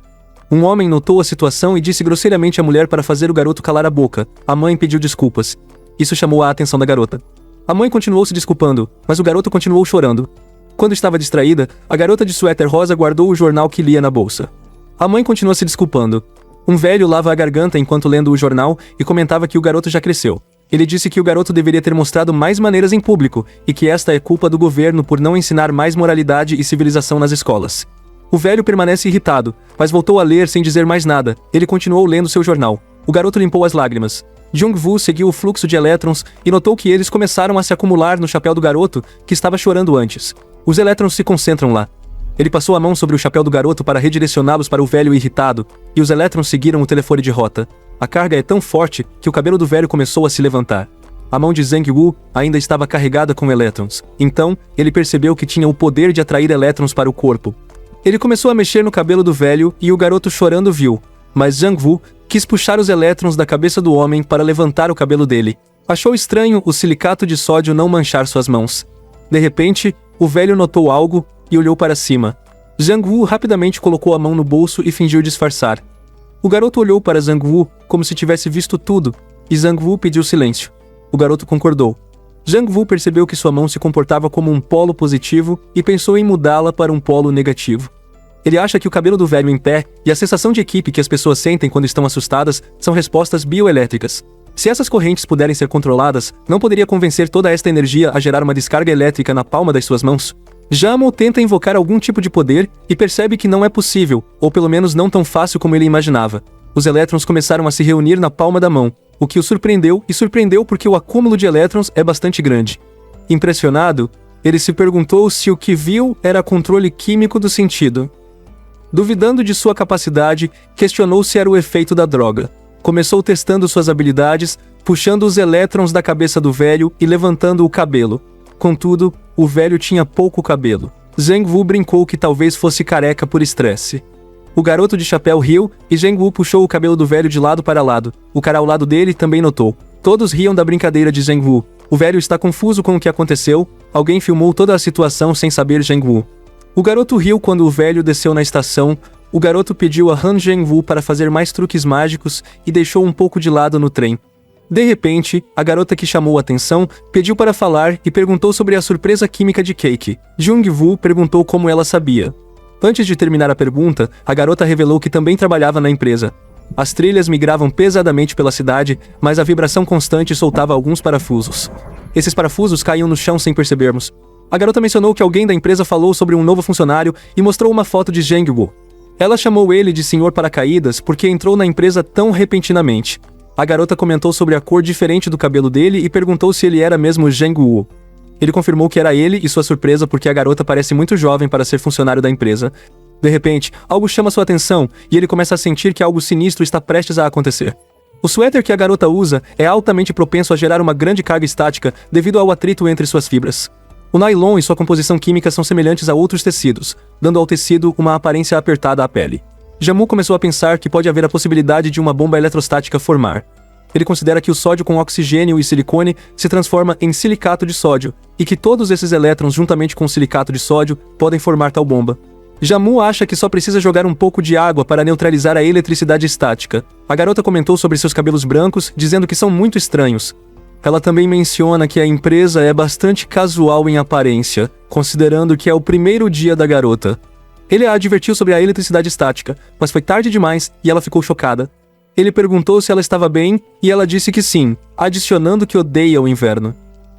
[SPEAKER 1] Um homem notou a situação e disse grosseiramente à mulher para fazer o garoto calar a boca. A mãe pediu desculpas. Isso chamou a atenção da garota. A mãe continuou se desculpando, mas o garoto continuou chorando. Quando estava distraída, a garota de suéter rosa guardou o jornal que lia na bolsa. A mãe continuou se desculpando. Um velho lava a garganta enquanto lendo o jornal e comentava que o garoto já cresceu. Ele disse que o garoto deveria ter mostrado mais maneiras em público e que esta é culpa do governo por não ensinar mais moralidade e civilização nas escolas. O velho permanece irritado, mas voltou a ler sem dizer mais nada. Ele continuou lendo seu jornal. O garoto limpou as lágrimas. Jung-woo seguiu o fluxo de elétrons e notou que eles começaram a se acumular no chapéu do garoto, que estava chorando antes. Os elétrons se concentram lá. Ele passou a mão sobre o chapéu do garoto para redirecioná-los para o velho irritado, e os elétrons seguiram o telefone de rota. A carga é tão forte que o cabelo do velho começou a se levantar. A mão de Zhang-woo ainda estava carregada com elétrons. Então, ele percebeu que tinha o poder de atrair elétrons para o corpo. Ele começou a mexer no cabelo do velho e o garoto chorando viu. Mas Zhang-woo quis puxar os elétrons da cabeça do homem para levantar o cabelo dele. Achou estranho o silicato de sódio não manchar suas mãos. De repente, o velho notou algo e olhou para cima. Zhang-woo rapidamente colocou a mão no bolso e fingiu disfarçar. O garoto olhou para Zhang-woo como se tivesse visto tudo, e Zhang-woo pediu silêncio. O garoto concordou. Zhang-woo percebeu que sua mão se comportava como um polo positivo e pensou em mudá-la para um polo negativo. Ele acha que o cabelo do velho em pé e a sensação de equipe que as pessoas sentem quando estão assustadas são respostas bioelétricas. Se essas correntes puderem ser controladas, não poderia convencer toda esta energia a gerar uma descarga elétrica na palma das suas mãos? Jamo tenta invocar algum tipo de poder e percebe que não é possível, ou pelo menos não tão fácil como ele imaginava. Os elétrons começaram a se reunir na palma da mão, o que o surpreendeu porque o acúmulo de elétrons é bastante grande. Impressionado, ele se perguntou se o que viu era controle químico do sentido. Duvidando de sua capacidade, questionou se era o efeito da droga. Começou testando suas habilidades, puxando os elétrons da cabeça do velho e levantando o cabelo. Contudo, o velho tinha pouco cabelo. Zhang-woo brincou que talvez fosse careca por estresse. O garoto de chapéu riu e Zhang-woo puxou o cabelo do velho de lado para lado. O cara ao lado dele também notou. Todos riam da brincadeira de Zhang-woo. O velho está confuso com o que aconteceu. Alguém filmou toda a situação sem saber Zhang-woo. O garoto riu quando o velho desceu na estação. O garoto pediu a Han Zhang-woo para fazer mais truques mágicos e deixou um pouco de lado no trem. De repente, a garota que chamou a atenção pediu para falar e perguntou sobre a surpresa química de Cake. Jung-woo perguntou como ela sabia. Antes de terminar a pergunta, a garota revelou que também trabalhava na empresa. As trilhas migravam pesadamente pela cidade, mas a vibração constante soltava alguns parafusos. Esses parafusos caíam no chão sem percebermos. A garota mencionou que alguém da empresa falou sobre um novo funcionário e mostrou uma foto de Zhang-woo. Ela chamou ele de Senhor Paracaídas porque entrou na empresa tão repentinamente. A garota comentou sobre a cor diferente do cabelo dele e perguntou se ele era mesmo Zhang-woo. Ele confirmou que era ele e sua surpresa porque a garota parece muito jovem para ser funcionário da empresa. De repente, algo chama sua atenção e ele começa a sentir que algo sinistro está prestes a acontecer. O suéter que a garota usa é altamente propenso a gerar uma grande carga estática devido ao atrito entre suas fibras. O nylon e sua composição química são semelhantes a outros tecidos, dando ao tecido uma aparência apertada à pele. Jamu começou a pensar que pode haver a possibilidade de uma bomba eletrostática formar. Ele considera que o sódio com oxigênio e silicone se transforma em silicato de sódio, e que todos esses elétrons juntamente com o silicato de sódio podem formar tal bomba. Jamu acha que só precisa jogar um pouco de água para neutralizar a eletricidade estática. A garota comentou sobre seus cabelos brancos, dizendo que são muito estranhos. Ela também menciona que a empresa é bastante casual em aparência, considerando que é o primeiro dia da garota. Ele a advertiu sobre a eletricidade estática, mas foi tarde demais e ela ficou chocada. Ele perguntou se ela estava bem e ela disse que sim, adicionando que odeia o inverno.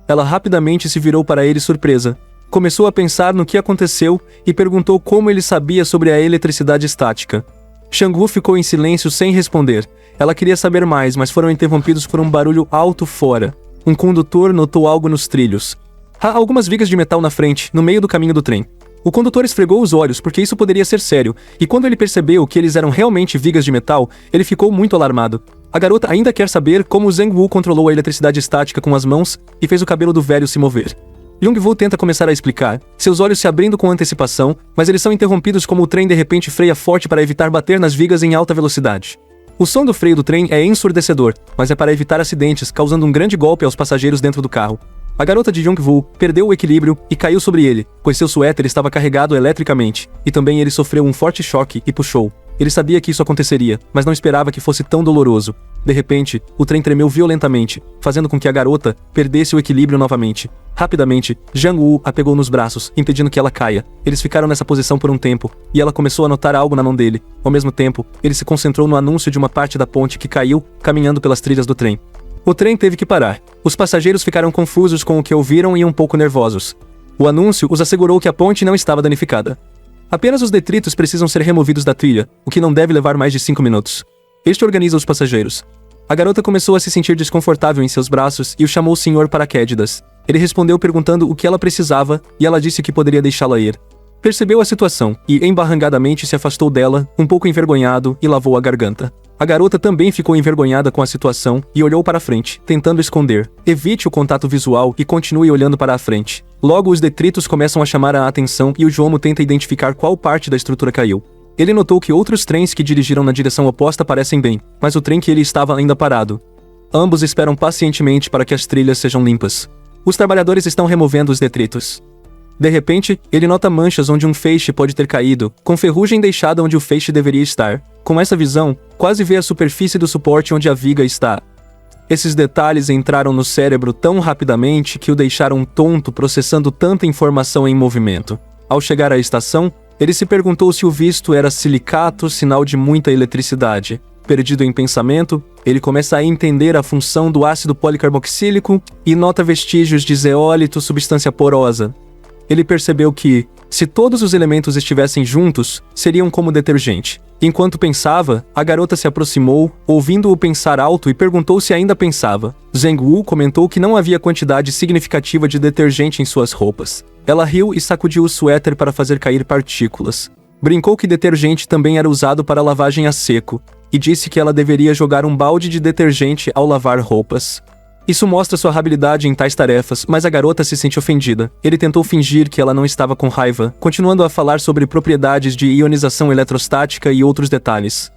[SPEAKER 1] Ela rapidamente se virou para ele surpresa. Começou a pensar no que aconteceu e perguntou como ele sabia sobre a eletricidade estática. Shang-woo ficou em silêncio sem responder. Ela queria saber mais, mas foram interrompidos por um barulho alto fora. Um condutor notou algo nos trilhos. Há algumas vigas de metal na frente, no meio do caminho do trem. O condutor esfregou os olhos porque isso poderia ser sério, e quando ele percebeu que eles eram realmente vigas de metal, ele ficou muito alarmado. A garota ainda quer saber como Zhang-woo controlou a eletricidade estática com as mãos e fez o cabelo do velho se mover. Jung-woo tenta começar a explicar, seus olhos se abrindo com antecipação, mas eles são interrompidos como o trem de repente freia forte para evitar bater nas vigas em alta velocidade. O som do freio do trem é ensurdecedor, mas é para evitar acidentes, causando um grande golpe aos passageiros dentro do carro. A garota de Jung-woo perdeu o equilíbrio e caiu sobre ele, pois seu suéter estava carregado eletricamente, e também ele sofreu um forte choque e puxou. Ele sabia que isso aconteceria, mas não esperava que fosse tão doloroso. De repente, o trem tremeu violentamente, fazendo com que a garota perdesse o equilíbrio novamente. Rapidamente, Jang-woo a pegou nos braços, impedindo que ela caia. Eles ficaram nessa posição por um tempo, e ela começou a notar algo na mão dele. Ao mesmo tempo, ele se concentrou no anúncio de uma parte da ponte que caiu, caminhando pelas trilhas do trem. O trem teve que parar. Os passageiros ficaram confusos com o que ouviram e um pouco nervosos. O anúncio os assegurou que a ponte não estava danificada. Apenas os detritos precisam ser removidos da trilha, o que não deve levar mais de 5 minutos. Este organiza os passageiros. A garota começou a se sentir desconfortável em seus braços e o chamou Sr. Paraquédidas. Ele respondeu perguntando o que ela precisava e ela disse que poderia deixá-la ir. Percebeu a situação e embarrangadamente se afastou dela, um pouco envergonhado, e lavou a garganta. A garota também ficou envergonhada com a situação e olhou para a frente, tentando esconder. Evite o contato visual e continue olhando para a frente. Logo, os detritos começam a chamar a atenção e o Jomo tenta identificar qual parte da estrutura caiu. Ele notou que outros trens que dirigiram na direção oposta parecem bem, mas o trem que ele estava ainda parado. Ambos esperam pacientemente para que as trilhas sejam limpas. Os trabalhadores estão removendo os detritos. De repente, ele nota manchas onde um feixe pode ter caído, com ferrugem deixada onde o feixe deveria estar. Com essa visão, quase vê a superfície do suporte onde a viga está. Esses detalhes entraram no cérebro tão rapidamente que o deixaram tonto processando tanta informação em movimento. Ao chegar à estação, ele se perguntou se o visto era silicato, sinal de muita eletricidade. Perdido em pensamento, ele começa a entender a função do ácido policarboxílico e nota vestígios de zeólito, substância porosa. Ele percebeu que, se todos os elementos estivessem juntos, seriam como detergente. Enquanto pensava, a garota se aproximou, ouvindo-o pensar alto e perguntou se ainda pensava. Jang-woo comentou que não havia quantidade significativa de detergente em suas roupas. Ela riu e sacudiu o suéter para fazer cair partículas. Brincou que detergente também era usado para lavagem a seco, e disse que ela deveria jogar um balde de detergente ao lavar roupas. Isso mostra sua habilidade em tais tarefas, mas a garota se sente ofendida. Ele tentou fingir que ela não estava com raiva, continuando a falar sobre propriedades de ionização eletrostática e outros detalhes.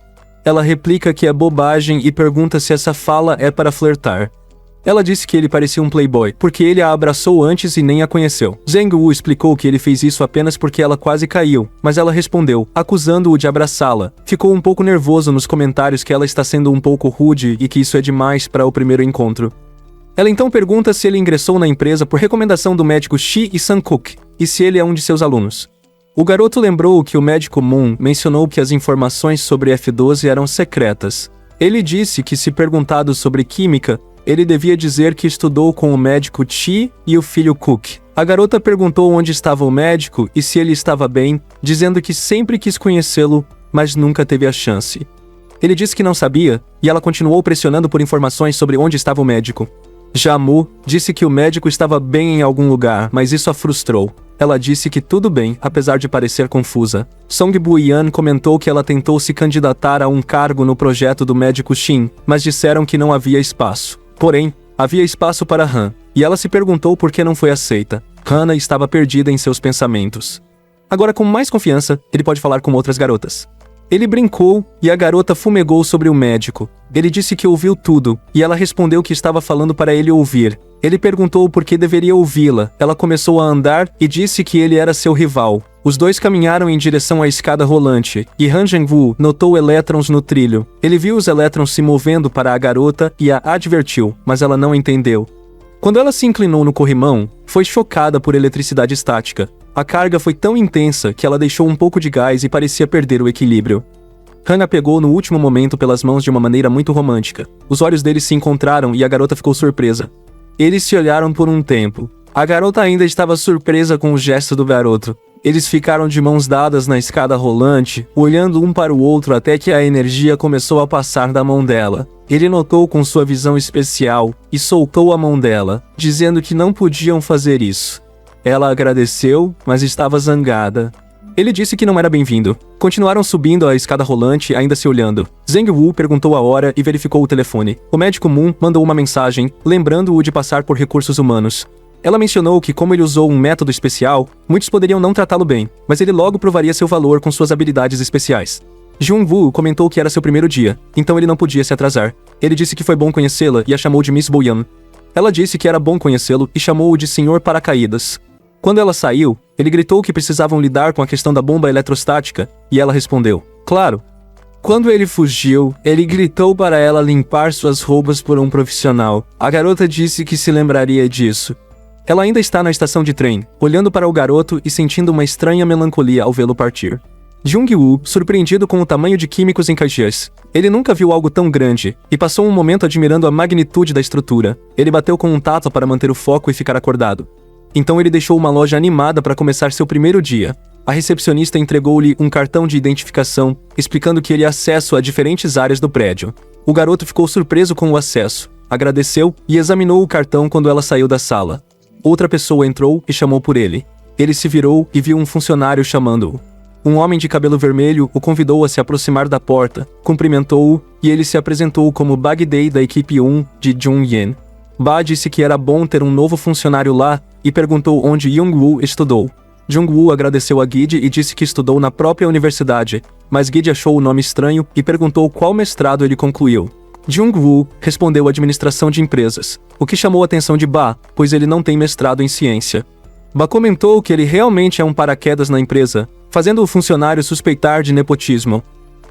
[SPEAKER 1] Ela replica que é bobagem e pergunta se essa fala é para flertar. Ela disse que ele parecia um playboy, porque ele a abraçou antes e nem a conheceu. Jang-woo explicou que ele fez isso apenas porque ela quase caiu, mas ela respondeu, acusando-o de abraçá-la. Ficou um pouco nervoso nos comentários que ela está sendo um pouco rude e que isso é demais para o primeiro encontro. Ela então pergunta se ele ingressou na empresa por recomendação do médico Shi e Sang-kook, e se ele é um de seus alunos. O garoto lembrou que o médico Moon mencionou que as informações sobre F12 eram secretas. Ele disse que, se perguntado sobre química, ele devia dizer que estudou com o médico Chi e o filho Cook. A garota perguntou onde estava o médico e se ele estava bem, dizendo que sempre quis conhecê-lo, mas nunca teve a chance. Ele disse que não sabia, e ela continuou pressionando por informações sobre onde estava o médico. Jamu disse que o médico estava bem em algum lugar, mas isso a frustrou. Ela disse que tudo bem, apesar de parecer confusa. Song Bu-yeon comentou que ela tentou se candidatar a um cargo no projeto do médico Shin, mas disseram que não havia espaço. Porém, havia espaço para Han, e ela se perguntou por que não foi aceita. Hannah estava perdida em seus pensamentos. Agora, com mais confiança, ele pode falar com outras garotas. Ele brincou e a garota fumegou sobre o médico. Ele disse que ouviu tudo, e ela respondeu que estava falando para ele ouvir. Ele perguntou por que deveria ouvi-la. Ela começou a andar e disse que ele era seu rival. Os dois caminharam em direção à escada rolante, e Han Jang-woo notou elétrons no trilho. Ele viu os elétrons se movendo para a garota e a advertiu, mas ela não entendeu. Quando ela se inclinou no corrimão, foi chocada por eletricidade estática. A carga foi tão intensa que ela deixou um pouco de gás e parecia perder o equilíbrio. Han a pegou no último momento pelas mãos de uma maneira muito romântica. Os olhos deles se encontraram e a garota ficou surpresa. Eles se olharam por um tempo. A garota ainda estava surpresa com o gesto do garoto. Eles ficaram de mãos dadas na escada rolante, olhando um para o outro até que a energia começou a passar da mão dela. Ele notou com sua visão especial e soltou a mão dela, dizendo que não podiam fazer isso. Ela agradeceu, mas estava zangada. Ele disse que não era bem-vindo. Continuaram subindo a escada rolante, ainda se olhando. Jang-woo perguntou a hora e verificou o telefone. O médico Moon mandou uma mensagem, lembrando-o de passar por recursos humanos. Ela mencionou que, como ele usou um método especial, muitos poderiam não tratá-lo bem, mas ele logo provaria seu valor com suas habilidades especiais. Jung-woo comentou que era seu primeiro dia, então ele não podia se atrasar. Ele disse que foi bom conhecê-la e a chamou de Miss Bo-yeon. Ela disse que era bom conhecê-lo e chamou-o de Sr. Paracaídas. Quando ela saiu, ele gritou que precisavam lidar com a questão da bomba eletrostática, e ela respondeu, claro. Quando ele fugiu, ele gritou para ela limpar suas roupas por um profissional. A garota disse que se lembraria disso. Ela ainda está na estação de trem, olhando para o garoto e sentindo uma estranha melancolia ao vê-lo partir. Jung-woo, surpreendido com o tamanho de químicos em caixas. Ele nunca viu algo tão grande, e passou um momento admirando a magnitude da estrutura. Ele bateu com um tato para manter o foco e ficar acordado. Então ele deixou uma loja animada para começar seu primeiro dia. A recepcionista entregou-lhe um cartão de identificação, explicando que ele acesso a diferentes áreas do prédio. O garoto ficou surpreso com o acesso, agradeceu e examinou o cartão quando ela saiu da sala. Outra pessoa entrou e chamou por ele. Ele se virou e viu um funcionário chamando-o. Um homem de cabelo vermelho o convidou a se aproximar da porta, cumprimentou-o e ele se apresentou como Bagday da equipe 1 de Jung-yen. Ba disse que era bom ter um novo funcionário lá e perguntou onde Jung-woo estudou. Jung-woo agradeceu a Gide e disse que estudou na própria universidade, mas Gide achou o nome estranho e perguntou qual mestrado ele concluiu. Jung-woo respondeu administração de empresas, o que chamou a atenção de Ba, pois ele não tem mestrado em ciência. Ba comentou que ele realmente é um paraquedas na empresa, fazendo o funcionário suspeitar de nepotismo.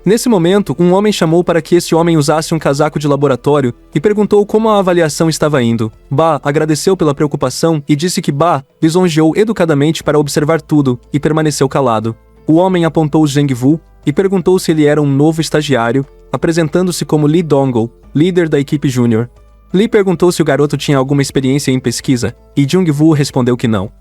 [SPEAKER 1] Nesse momento, um homem chamou para que esse homem usasse um casaco de laboratório e perguntou como a avaliação estava indo. Ba agradeceu pela preocupação e disse que Ba lisonjeou educadamente para observar tudo e permaneceu calado. O homem apontou Jung-woo e perguntou se ele era um novo estagiário, apresentando-se como Lee Dong-woo, líder da equipe júnior. Lee perguntou se o garoto tinha alguma experiência em pesquisa, e Jung-woo respondeu que não.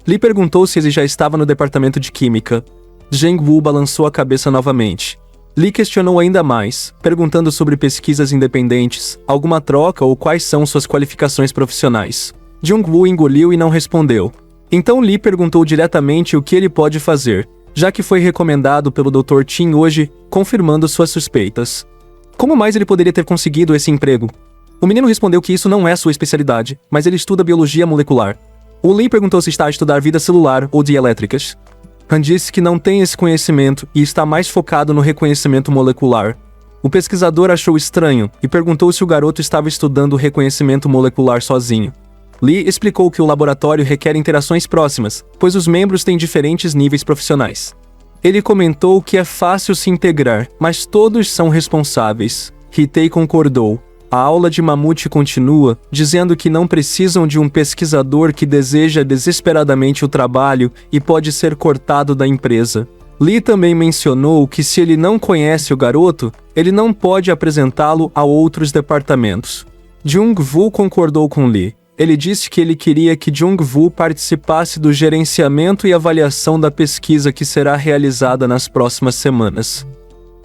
[SPEAKER 1] Lee perguntou se ele já estava no departamento de química. Jung-woo balançou a cabeça novamente. Lee questionou ainda mais, perguntando sobre pesquisas independentes, alguma troca ou quais são suas qualificações profissionais. Jung-woo engoliu e não respondeu. Então Lee perguntou diretamente o que ele pode fazer, já que foi recomendado pelo Dr. Chin hoje, confirmando suas suspeitas. Como mais ele poderia ter conseguido esse emprego? O menino respondeu que isso não é sua especialidade, mas ele estuda biologia molecular. O Lee perguntou se está a estudar vida celular ou de elétricas. Han disse que não tem esse conhecimento e está mais focado no reconhecimento molecular. O pesquisador achou estranho e perguntou se o garoto estava estudando o reconhecimento molecular sozinho. Lee explicou que o laboratório requer interações próximas, pois os membros têm diferentes níveis profissionais. Ele comentou que é fácil se integrar, mas todos são responsáveis. Hitei concordou. A aula de Mamute continua, dizendo que não precisam de um pesquisador que deseja desesperadamente o trabalho e pode ser cortado da empresa. Lee também mencionou que se ele não conhece o garoto, ele não pode apresentá-lo a outros departamentos. Jung-woo concordou com Lee. Ele disse que ele queria que Jung-woo participasse do gerenciamento e avaliação da pesquisa que será realizada nas próximas semanas.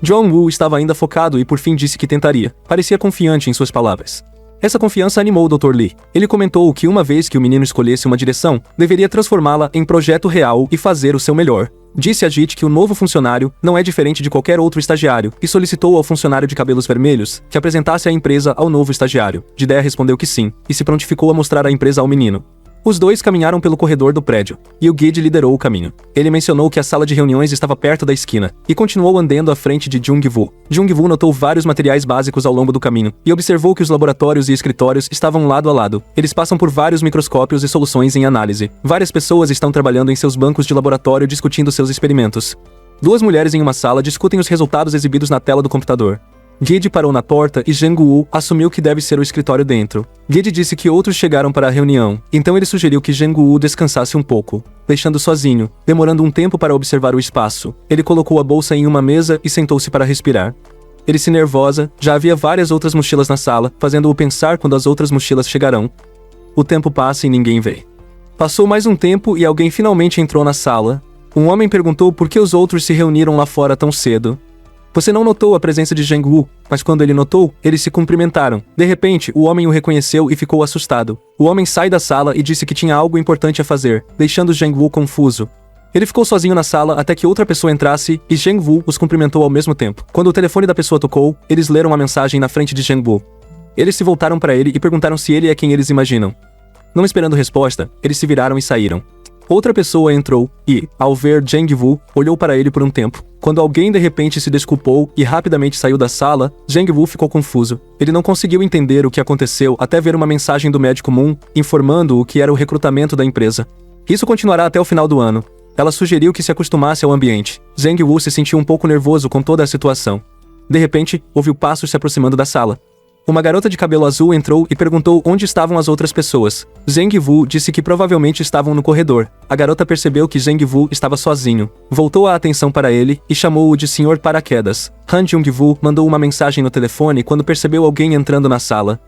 [SPEAKER 1] Jung-woo estava ainda focado e por fim disse que tentaria. Parecia confiante em suas palavras. Essa confiança animou o Dr. Lee. Ele comentou que uma vez que o menino escolhesse uma direção, deveria transformá-la em projeto real e fazer o seu melhor. Disse a Jit que o novo funcionário não é diferente de qualquer outro estagiário e solicitou ao funcionário de cabelos vermelhos que apresentasse a empresa ao novo estagiário. Jidea respondeu que sim e se prontificou a mostrar a empresa ao menino. Os dois caminharam pelo corredor do prédio, e o guide liderou o caminho. Ele mencionou que a sala de reuniões estava perto da esquina, e continuou andando à frente de Jung-woo. Jung-woo notou vários materiais básicos ao longo do caminho, e observou que os laboratórios e escritórios estavam lado a lado. Eles passam por vários microscópios e soluções em análise. Várias pessoas estão trabalhando em seus bancos de laboratório discutindo seus experimentos. Duas mulheres em uma sala discutem os resultados exibidos na tela do computador. Gide parou na porta e Jung-woo assumiu que deve ser o escritório dentro. Gide disse que outros chegaram para a reunião, então ele sugeriu que Jung-woo descansasse um pouco, deixando sozinho, demorando um tempo para observar o espaço. Ele colocou a bolsa em uma mesa e sentou-se para respirar. Ele se nervosa, já havia várias outras mochilas na sala, fazendo-o pensar quando as outras mochilas chegarão. O tempo passa e ninguém vê. Passou mais um tempo e alguém finalmente entrou na sala. Um homem perguntou por que os outros se reuniram lá fora tão cedo. Você não notou a presença de Jung-woo, mas quando ele notou, eles se cumprimentaram. De repente, o homem o reconheceu e ficou assustado. O homem sai da sala e disse que tinha algo importante a fazer, deixando Jung-woo confuso. Ele ficou sozinho na sala até que outra pessoa entrasse e Jung-woo os cumprimentou ao mesmo tempo. Quando o telefone da pessoa tocou, eles leram a mensagem na frente de Jung-woo. Eles se voltaram para ele e perguntaram se ele é quem eles imaginam. Não esperando resposta, eles se viraram e saíram. Outra pessoa entrou e, ao ver Jung-woo, olhou para ele por um tempo. Quando alguém de repente se desculpou e rapidamente saiu da sala, Jung-woo ficou confuso. Ele não conseguiu entender o que aconteceu até ver uma mensagem do médico Moon informando-o que era o recrutamento da empresa. Isso continuará até o final do ano. Ela sugeriu que se acostumasse ao ambiente. Jung-woo se sentiu um pouco nervoso com toda a situação. De repente, ouviu passos se aproximando da sala. Uma garota de cabelo azul entrou e perguntou onde estavam as outras pessoas. Zheng Wu disse que provavelmente estavam no corredor. A garota percebeu que Zheng Wu estava sozinho. Voltou a atenção para ele e chamou-o de Senhor Paraquedas. Han Jung-Woo mandou uma mensagem no telefone quando percebeu alguém entrando na sala.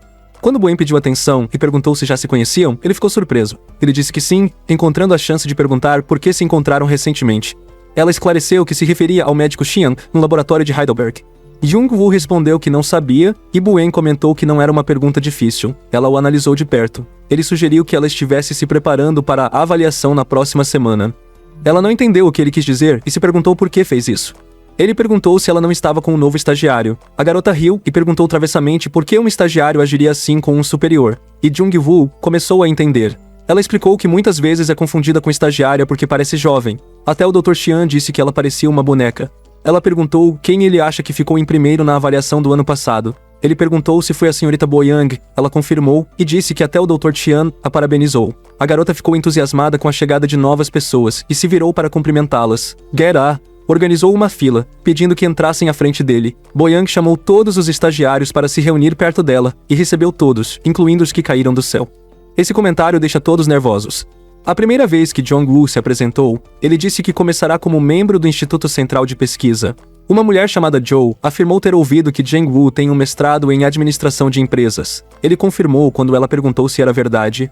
[SPEAKER 1] Quando Buen pediu atenção e perguntou se já se conheciam, ele ficou surpreso. Ele disse que sim, encontrando a chance de perguntar por que se encontraram recentemente. Ela esclareceu que se referia ao médico Xian no laboratório de Heidelberg. Jung-Woo respondeu que não sabia e Buen comentou que não era uma pergunta difícil. Ela o analisou de perto. Ele sugeriu que ela estivesse se preparando para a avaliação na próxima semana. Ela não entendeu o que ele quis dizer e se perguntou por que fez isso. Ele perguntou se ela não estava com um novo estagiário. A garota riu e perguntou travessamente por que um estagiário agiria assim com um superior. E Jung-Woo começou a entender. Ela explicou que muitas vezes é confundida com estagiária porque parece jovem. Até o Dr. Xian disse que ela parecia uma boneca. Ela perguntou quem ele acha que ficou em primeiro na avaliação do ano passado. Ele perguntou se foi a senhorita Bo Yang. Ela confirmou e disse que até o Dr. Xian a parabenizou. A garota ficou entusiasmada com a chegada de novas pessoas e se virou para cumprimentá-las. Get-A organizou uma fila, pedindo que entrassem à frente dele. Bo Yang chamou todos os estagiários para se reunir perto dela e recebeu todos, incluindo os que caíram do céu. Esse comentário deixa todos nervosos. A primeira vez que Jong-Woo se apresentou, ele disse que começará como membro do Instituto Central de Pesquisa. Uma mulher chamada Joe afirmou ter ouvido que Jong-Woo tem um mestrado em administração de empresas. Ele confirmou quando ela perguntou se era verdade.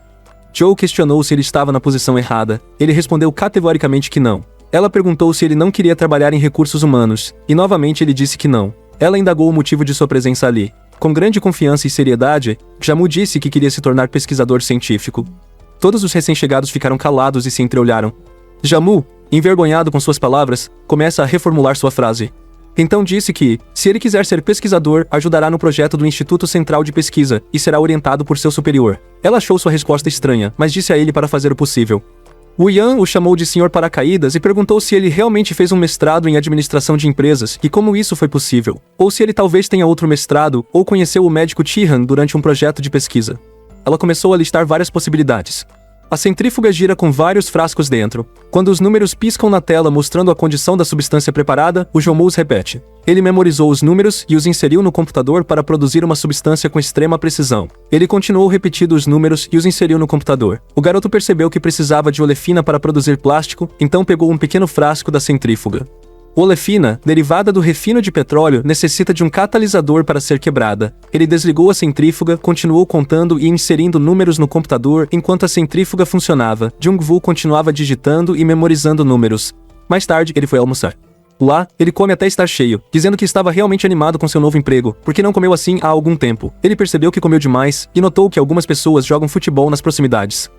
[SPEAKER 1] Joe questionou se ele estava na posição errada. Ele respondeu categoricamente que não. Ela perguntou se ele não queria trabalhar em recursos humanos, e novamente ele disse que não. Ela indagou o motivo de sua presença ali. Com grande confiança e seriedade, Jamu disse que queria se tornar pesquisador científico. Todos os recém-chegados ficaram calados e se entreolharam. Jamu, envergonhado com suas palavras, começa a reformular sua frase. Então disse que, se ele quiser ser pesquisador, ajudará no projeto do Instituto Central de Pesquisa e será orientado por seu superior. Ela achou sua resposta estranha, mas disse a ele para fazer o possível. Wu Yan o chamou de Senhor Paracaídas e perguntou se ele realmente fez um mestrado em administração de empresas e como isso foi possível, ou se ele talvez tenha outro mestrado ou conheceu o médico Chihan durante um projeto de pesquisa. Ela começou a listar várias possibilidades. A centrífuga gira com vários frascos dentro. Quando os números piscam na tela mostrando a condição da substância preparada, o Jomu os repete. Ele memorizou os números e os inseriu no computador para produzir uma substância com extrema precisão. Ele continuou repetindo os números e os inseriu no computador. O garoto percebeu que precisava de olefina para produzir plástico, então pegou um pequeno frasco da centrífuga. Olefina, derivada do refino de petróleo, necessita de um catalisador para ser quebrada. Ele desligou a centrífuga, continuou contando e inserindo números no computador enquanto a centrífuga funcionava. Jung-Woo continuava digitando e memorizando números. Mais tarde, ele foi almoçar. Lá, ele come até estar cheio, dizendo que estava realmente animado com seu novo emprego, porque não comeu assim há algum tempo. Ele percebeu que comeu demais e notou que algumas pessoas jogam futebol nas proximidades.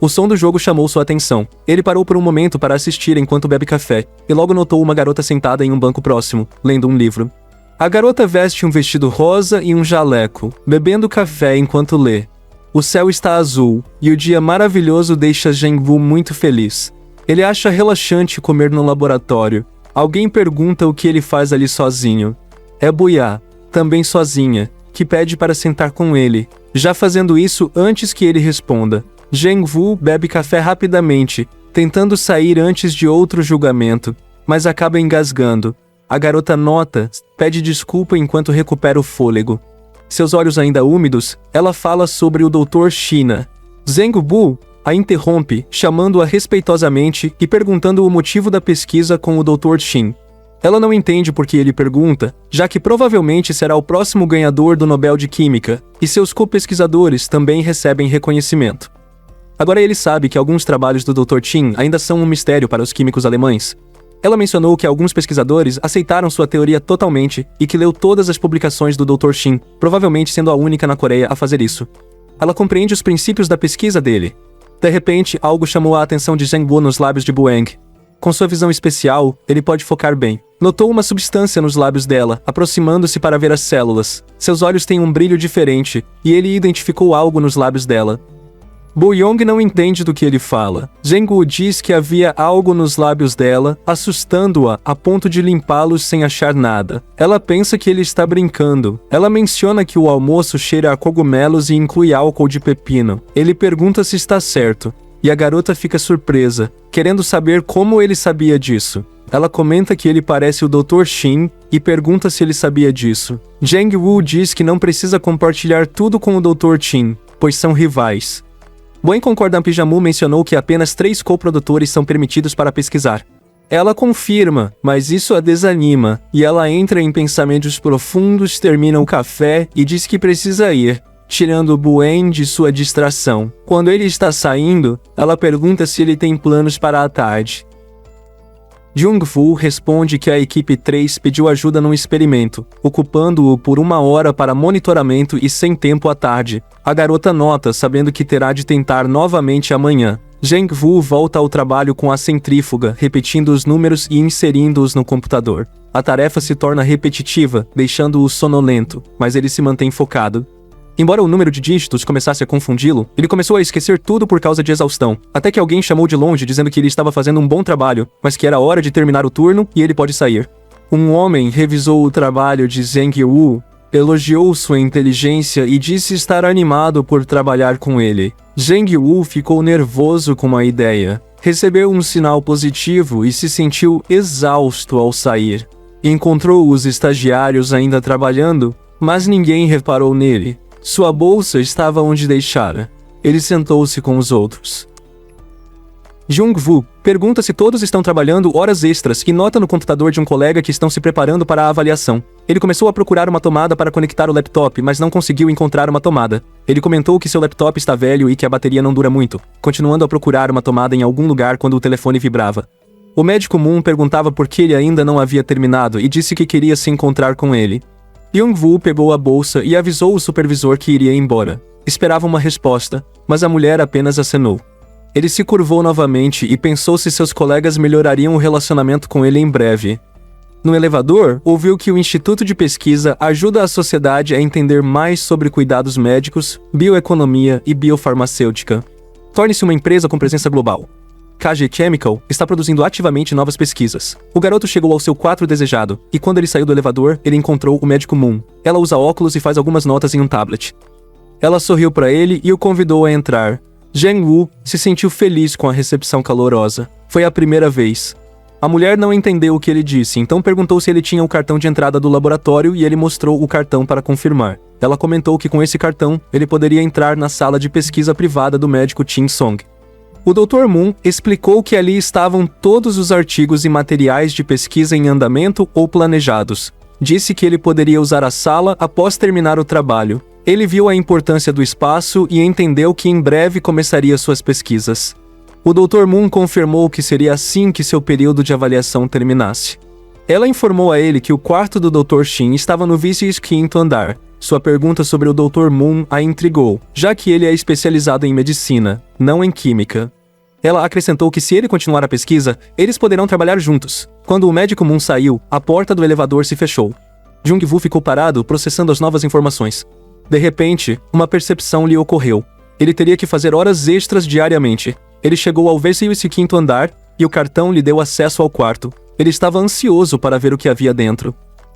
[SPEAKER 1] O som do jogo chamou sua atenção. Ele parou por um momento para assistir enquanto bebe café, e logo notou uma garota sentada em um banco próximo, lendo um livro. A garota veste um vestido rosa e um jaleco, bebendo café enquanto lê. O céu está azul, e o dia maravilhoso deixa Jeng-Woo muito feliz. Ele acha relaxante comer no laboratório. Alguém pergunta o que ele faz ali sozinho. É Buya, também sozinha, que pede para sentar com ele, já fazendo isso antes que ele responda. Jeng-Woo bebe café rapidamente, tentando sair antes de outro julgamento, mas acaba engasgando. A garota nota, pede desculpa enquanto recupera o fôlego. Seus olhos ainda úmidos, ela fala sobre o Dr. China. Jeng-Woo a interrompe, chamando-a respeitosamente e perguntando o motivo da pesquisa com o Dr. Shin. Ela não entende por que ele pergunta, já que provavelmente será o próximo ganhador do Nobel de Química, e seus co-pesquisadores também recebem reconhecimento. Agora ele sabe que alguns trabalhos do Dr. Chin ainda são um mistério para os químicos alemães. Ela mencionou que alguns pesquisadores aceitaram sua teoria totalmente e que leu todas as publicações do Dr. Chin, provavelmente sendo a única na Coreia a fazer isso. Ela compreende os princípios da pesquisa dele. De repente, algo chamou a atenção de Jeng-Woo nos lábios de Bueng. Com sua visão especial, ele pode focar bem. Notou uma substância nos lábios dela, aproximando-se para ver as células. Seus olhos têm um brilho diferente, e ele identificou algo nos lábios dela. Bo-Young não entende do que ele fala. Jeng-Woo diz que havia algo nos lábios dela, assustando-a a ponto de limpá-los sem achar nada. Ela pensa que ele está brincando. Ela menciona que o almoço cheira a cogumelos e inclui álcool de pepino. Ele pergunta se está certo, e a garota fica surpresa, querendo saber como ele sabia disso. Ela comenta que ele parece o Dr. Shin e pergunta se ele sabia disso. Jang-woo diz que não precisa compartilhar tudo com o Dr. Shin, pois são rivais. Boen Concordan Pijamu mencionou que apenas 3 coprodutores são permitidos para pesquisar. Ela confirma, mas isso a desanima, e ela entra em pensamentos profundos, termina o café e diz que precisa ir, tirando Boen de sua distração. Quando ele está saindo, ela pergunta se ele tem planos para a tarde. Jung-woo responde que a equipe 3 pediu ajuda num experimento, ocupando-o por 1 hora para monitoramento e sem tempo à tarde. A garota nota, sabendo que terá de tentar novamente amanhã. Jang-woo volta ao trabalho com a centrífuga, repetindo os números e inserindo-os no computador. A tarefa se torna repetitiva, deixando-o sonolento, mas ele se mantém focado. Embora o número de dígitos começasse a confundi-lo, ele começou a esquecer tudo por causa de exaustão, até que alguém chamou de longe dizendo que ele estava fazendo um bom trabalho, mas que era hora de terminar o turno e ele pode sair. Um homem revisou o trabalho de Jang-woo, elogiou sua inteligência e disse estar animado por trabalhar com ele. Jang-woo ficou nervoso com a ideia, recebeu um sinal positivo e se sentiu exausto ao sair. Encontrou os estagiários ainda trabalhando, mas ninguém reparou nele. Sua bolsa estava onde deixara. Ele sentou-se com os outros. Jung-woo pergunta se todos estão trabalhando horas extras e nota no computador de um colega que estão se preparando para a avaliação. Ele começou a procurar uma tomada para conectar o laptop, mas não conseguiu encontrar uma tomada. Ele comentou que seu laptop está velho e que a bateria não dura muito, continuando a procurar uma tomada em algum lugar quando o telefone vibrava. O médico Moon perguntava por que ele ainda não havia terminado e disse que queria se encontrar com ele. Jung-woo pegou a bolsa e avisou o supervisor que iria embora. Esperava uma resposta, mas a mulher apenas acenou. Ele se curvou novamente e pensou se seus colegas melhorariam o relacionamento com ele em breve. No elevador, ouviu que o Instituto de Pesquisa ajuda a sociedade a entender mais sobre cuidados médicos, bioeconomia e biofarmacêutica. Torne-se uma empresa com presença global. KG Chemical está produzindo ativamente novas pesquisas. O garoto chegou ao seu quarto desejado, e quando ele saiu do elevador, ele encontrou o médico Moon. Ela usa óculos e faz algumas notas em um tablet. Ela sorriu para ele e o convidou a entrar. Jang-woo se sentiu feliz com a recepção calorosa. Foi a primeira vez. A mulher não entendeu o que ele disse, então perguntou se ele tinha o cartão de entrada do laboratório e ele mostrou o cartão para confirmar. Ela comentou que com esse cartão, ele poderia entrar na sala de pesquisa privada do médico Chin Song. O Dr. Moon explicou que ali estavam todos os artigos e materiais de pesquisa em andamento ou planejados. Disse que ele poderia usar a sala após terminar o trabalho. Ele viu a importância do espaço e entendeu que em breve começaria suas pesquisas. O Dr. Moon confirmou que seria assim que seu período de avaliação terminasse. Ela informou a ele que o quarto do Dr. Shin estava no 25º andar. Sua pergunta sobre o Dr. Moon a intrigou, já que ele é especializado em medicina, não em química. Ela acrescentou que se ele continuar a pesquisa, eles poderão trabalhar juntos. Quando o médico Moon saiu, a porta do elevador se fechou. Jung-woo ficou parado, processando as novas informações. De repente, uma percepção lhe ocorreu. Ele teria que fazer horas extras diariamente. Ele chegou ao 25º andar e o cartão lhe deu acesso ao quarto. Ele estava ansioso para ver o que havia dentro.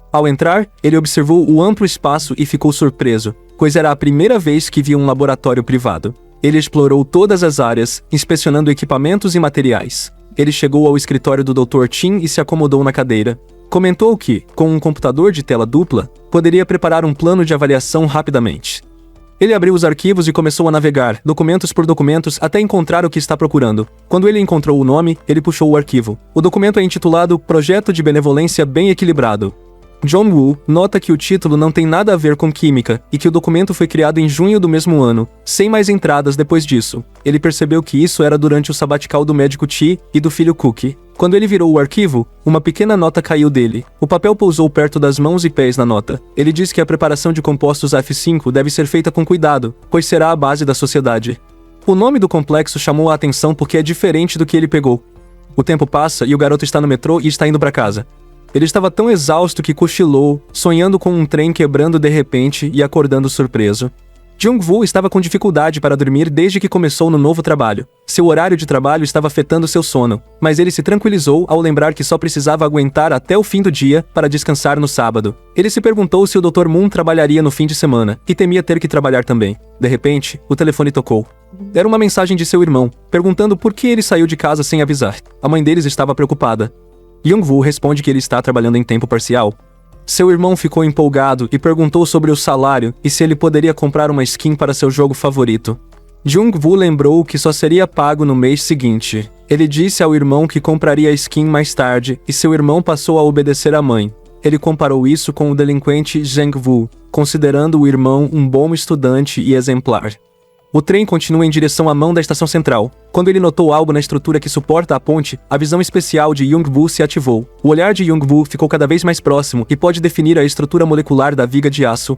[SPEAKER 1] Ao entrar, ele observou o amplo espaço e ficou surpreso, pois era a primeira vez que via um laboratório privado. Ele explorou todas as áreas, inspecionando equipamentos e materiais. Ele chegou ao escritório do Dr. Chin e se acomodou na cadeira. Comentou que, com um computador de tela dupla, poderia preparar um plano de avaliação rapidamente. Ele abriu os arquivos e começou a navegar, documentos por documentos, até encontrar o que está procurando. Quando ele encontrou o nome, ele puxou o arquivo. O documento é intitulado Projeto de Benevolência Bem Equilibrado. Jong-woo nota que o título não tem nada a ver com química e que o documento foi criado em junho do mesmo ano, sem mais entradas depois disso. Ele percebeu que isso era durante o sabatical do médico Chi e do filho Cookie. Quando ele virou o arquivo, uma pequena nota caiu dele. O papel pousou perto das mãos e pés na nota. Ele diz que a preparação de compostos F5 deve ser feita com cuidado, pois será a base da sociedade. O nome do complexo chamou a atenção porque é diferente do que ele pegou. O tempo passa e o garoto está no metrô e está indo para casa. Ele estava tão exausto que cochilou, sonhando com um trem quebrando de repente e acordando surpreso. Jung-woo estava com dificuldade para dormir desde que começou no novo trabalho. Seu horário de trabalho estava afetando seu sono, mas ele se tranquilizou ao lembrar que só precisava aguentar até o fim do dia para descansar no sábado. Ele se perguntou se o Dr. Moon trabalharia no fim de semana, e temia ter que trabalhar também. De repente, o telefone tocou. Era uma mensagem de seu irmão, perguntando por que ele saiu de casa sem avisar. A mãe deles estava preocupada. Young-woo responde que ele está trabalhando em tempo parcial. Seu irmão ficou empolgado e perguntou sobre o salário e se ele poderia comprar uma skin para seu jogo favorito. Jung-woo lembrou que só seria pago no mês seguinte. Ele disse ao irmão que compraria a skin mais tarde e seu irmão passou a obedecer à mãe. Ele comparou isso com o delinquente Jang-woo, considerando o irmão um bom estudante e exemplar. O trem continua em direção à mão da estação central. Quando ele notou algo na estrutura que suporta a ponte, a visão especial de Young-woo se ativou. O olhar de Young-woo ficou cada vez mais próximo e pode definir a estrutura molecular da viga de aço.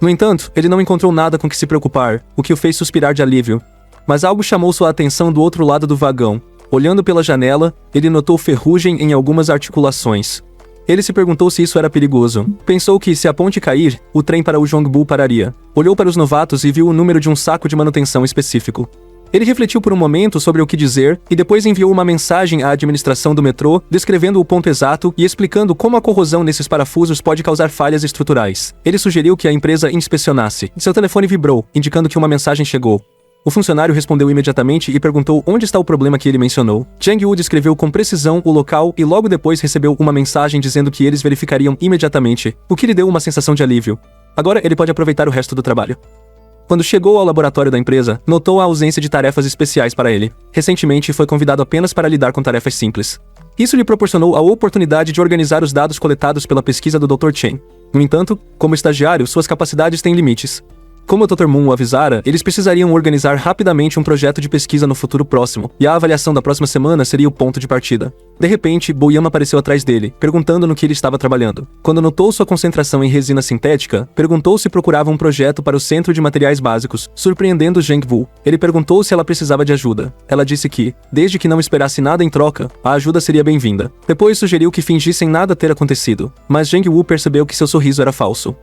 [SPEAKER 1] No entanto, ele não encontrou nada com que se preocupar, o que o fez suspirar de alívio. Mas algo chamou sua atenção do outro lado do vagão. Olhando pela janela, ele notou ferrugem em algumas articulações. Ele se perguntou se isso era perigoso. Pensou que, se a ponte cair, o trem para o Jong-bu pararia. Olhou para os novatos e viu o número de um saco de manutenção específico. Ele refletiu por um momento sobre o que dizer e depois enviou uma mensagem à administração do metrô, descrevendo o ponto exato e explicando como a corrosão nesses parafusos pode causar falhas estruturais. Ele sugeriu que a empresa inspecionasse. Seu telefone vibrou, indicando que uma mensagem chegou. O funcionário respondeu imediatamente e perguntou onde está o problema que ele mencionou. Jang-woo descreveu com precisão o local e logo depois recebeu uma mensagem dizendo que eles verificariam imediatamente, o que lhe deu uma sensação de alívio. Agora ele pode aproveitar o resto do trabalho. Quando chegou ao laboratório da empresa, notou a ausência de tarefas especiais para ele. Recentemente foi convidado apenas para lidar com tarefas simples. Isso lhe proporcionou a oportunidade de organizar os dados coletados pela pesquisa do Dr. Chen. No entanto, como estagiário, suas capacidades têm limites. Como o Dr. Moon o avisara, eles precisariam organizar rapidamente um projeto de pesquisa no futuro próximo, e a avaliação da próxima semana seria o ponto de partida. De repente, Boyama apareceu atrás dele, perguntando no que ele estava trabalhando. Quando notou sua concentração em resina sintética, perguntou se procurava um projeto para o Centro de Materiais Básicos, surpreendendo Jang-woo. Ele perguntou se ela precisava de ajuda. Ela disse que, desde que não esperasse nada em troca, a ajuda seria bem-vinda. Depois sugeriu que fingissem nada ter acontecido, mas Jang-woo percebeu que seu sorriso era falso.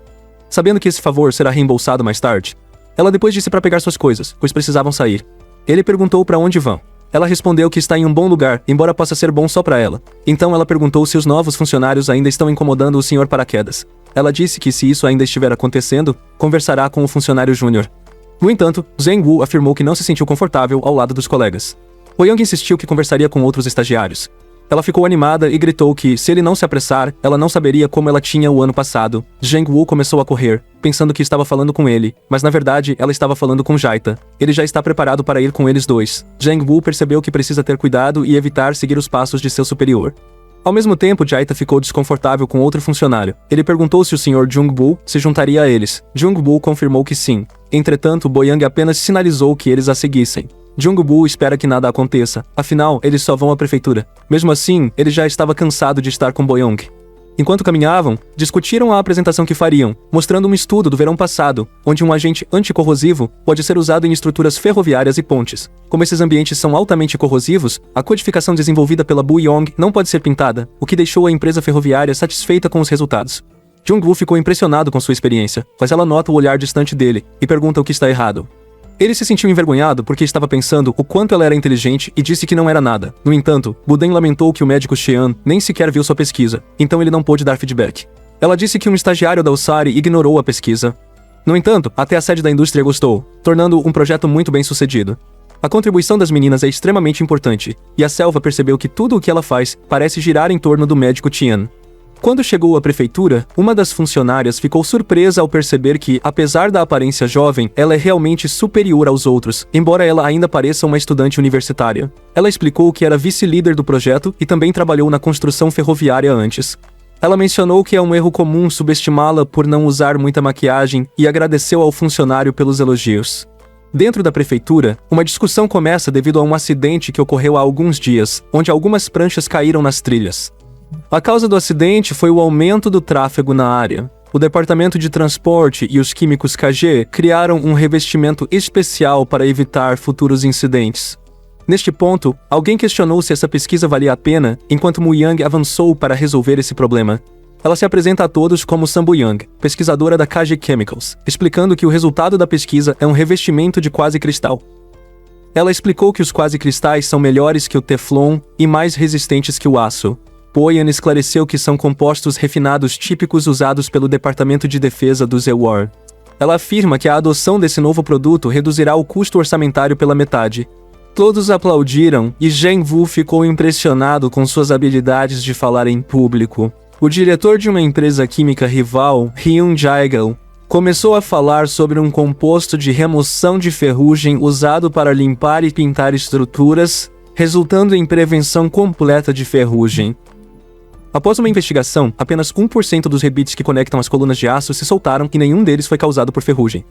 [SPEAKER 1] Sabendo que esse favor será reembolsado mais tarde, ela depois disse para pegar suas coisas, pois precisavam sair. Ele perguntou para onde vão. Ela respondeu que está em um bom lugar, embora possa ser bom só para ela. Então ela perguntou se os novos funcionários ainda estão incomodando o Sr. Paraquedas. Ela disse que se isso ainda estiver acontecendo, conversará com o funcionário júnior. No entanto, Jang-woo afirmou que não se sentiu confortável ao lado dos colegas. Young insistiu que conversaria com outros estagiários. Ela ficou animada e gritou que, se ele não se apressar, ela não saberia como ela tinha o ano passado. Jang-woo começou a correr, pensando que estava falando com ele, mas na verdade ela estava falando com Jaita. Ele já está preparado para ir com eles dois. Jang-woo percebeu que precisa ter cuidado e evitar seguir os passos de seu superior. Ao mesmo tempo, Jaita ficou desconfortável com outro funcionário. Ele perguntou se o Sr. Jung-woo se juntaria a eles. Jung-woo confirmou que sim. Entretanto, Boyang apenas sinalizou que eles a seguissem. Jung-woo espera que nada aconteça, afinal, eles só vão à prefeitura. Mesmo assim, ele já estava cansado de estar com Boyang. Enquanto caminhavam, discutiram a apresentação que fariam, mostrando um estudo do verão passado, onde um agente anticorrosivo pode ser usado em estruturas ferroviárias e pontes. Como esses ambientes são altamente corrosivos, a codificação desenvolvida pela Boyang não pode ser pintada, o que deixou a empresa ferroviária satisfeita com os resultados. Jung-woo ficou impressionado com sua experiência, mas ela nota o olhar distante dele e pergunta o que está errado. Ele se sentiu envergonhado porque estava pensando o quanto ela era inteligente e disse que não era nada. No entanto, Buden lamentou que o médico Xian nem sequer viu sua pesquisa, então ele não pôde dar feedback. Ela disse que um estagiário da Usari ignorou a pesquisa. No entanto, até a sede da indústria gostou, tornando um projeto muito bem sucedido. A contribuição das meninas é extremamente importante, e a Selva percebeu que tudo o que ela faz parece girar em torno do médico Tian. Quando chegou à prefeitura, uma das funcionárias ficou surpresa ao perceber que, apesar da aparência jovem, ela é realmente superior aos outros, embora ela ainda pareça uma estudante universitária. Ela explicou que era vice-líder do projeto e também trabalhou na construção ferroviária antes. Ela mencionou que é um erro comum subestimá-la por não usar muita maquiagem e agradeceu ao funcionário pelos elogios. Dentro da prefeitura, uma discussão começa devido a um acidente que ocorreu há alguns dias, onde algumas pranchas caíram nas trilhas. A causa do acidente foi o aumento do tráfego na área. O Departamento de Transporte e os químicos KG criaram um revestimento especial para evitar futuros incidentes. Neste ponto, alguém questionou se essa pesquisa valia a pena, enquanto Mu Yang avançou para resolver esse problema. Ela se apresenta a todos como Sambu Yang, pesquisadora da KG Chemicals, explicando que o resultado da pesquisa é um revestimento de quase cristal. Ela explicou que os quase cristais são melhores que o Teflon e mais resistentes que o aço. Boyan esclareceu que são compostos refinados típicos usados pelo Departamento de Defesa do ZWAR. Ela afirma que a adoção desse novo produto reduzirá o custo orçamentário pela metade. Todos aplaudiram e Zheng-Wu ficou impressionado com suas habilidades de falar em público. O diretor de uma empresa química rival, Hyun Jae-gal, começou a falar sobre um composto de remoção de ferrugem usado para limpar e pintar estruturas, resultando em prevenção completa de ferrugem. Após uma investigação, apenas 1% dos rebites que conectam as colunas de aço se soltaram e nenhum deles foi causado por ferrugem.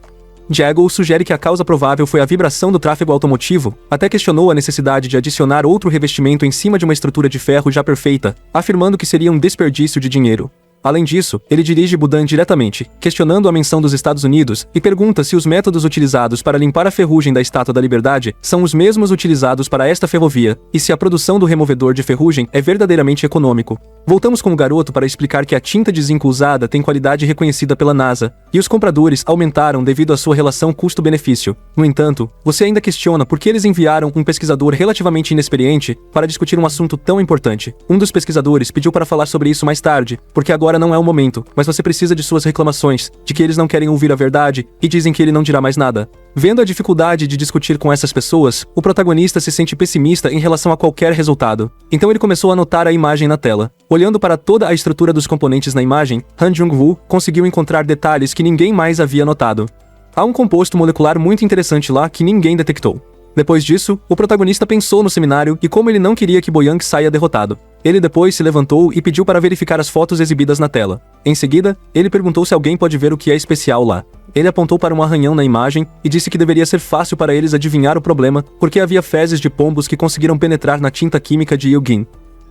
[SPEAKER 1] Jae-gal sugere que a causa provável foi a vibração do tráfego automotivo, até questionou a necessidade de adicionar outro revestimento em cima de uma estrutura de ferro já perfeita, afirmando que seria um desperdício de dinheiro. Além disso, ele dirige Budan diretamente, questionando a menção dos Estados Unidos, e pergunta se os métodos utilizados para limpar a ferrugem da Estátua da Liberdade são os mesmos utilizados para esta ferrovia, e se a produção do removedor de ferrugem é verdadeiramente econômico. Voltamos com o garoto para explicar que a tinta de zinco usada tem qualidade reconhecida pela NASA, e os compradores aumentaram devido à sua relação custo-benefício. No entanto, você ainda questiona por que eles enviaram um pesquisador relativamente inexperiente para discutir um assunto tão importante. Um dos pesquisadores pediu para falar sobre isso mais tarde, porque agora não é o momento, mas você precisa de suas reclamações, de que eles não querem ouvir a verdade, e dizem que ele não dirá mais nada. Vendo a dificuldade de discutir com essas pessoas, o protagonista se sente pessimista em relação a qualquer resultado. Então ele começou a anotar a imagem na tela. Olhando para toda a estrutura dos componentes na imagem, Han Jung-woo conseguiu encontrar detalhes que ninguém mais havia notado. Há um composto molecular muito interessante lá que ninguém detectou. Depois disso, o protagonista pensou no seminário e como ele não queria que Bo-young saia derrotado. Ele depois se levantou e pediu para verificar as fotos exibidas na tela. Em seguida, ele perguntou se alguém pode ver o que é especial lá. Ele apontou para um arranhão na imagem e disse que deveria ser fácil para eles adivinhar o problema, porque havia fezes de pombos que conseguiram penetrar na tinta química de Yugin.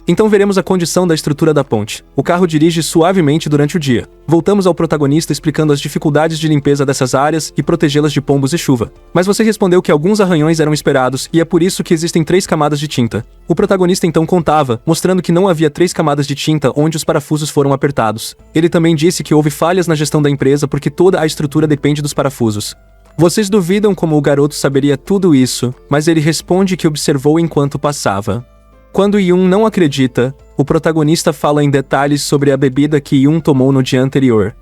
[SPEAKER 1] Então veremos a condição da estrutura da ponte. O carro dirige suavemente durante o dia. Voltamos ao protagonista explicando as dificuldades de limpeza dessas áreas e protegê-las de pombos e chuva. Mas você respondeu que alguns arranhões eram esperados e é por isso que existem 3 camadas de tinta. O protagonista então contava, mostrando que não havia 3 camadas de tinta onde os parafusos foram apertados. Ele também disse que houve falhas na gestão da empresa porque toda a estrutura depende dos parafusos. Vocês duvidam como o garoto saberia tudo isso, mas ele responde que observou enquanto passava. Quando Yoon não acredita, o protagonista fala em detalhes sobre a bebida que Yoon tomou no dia anterior.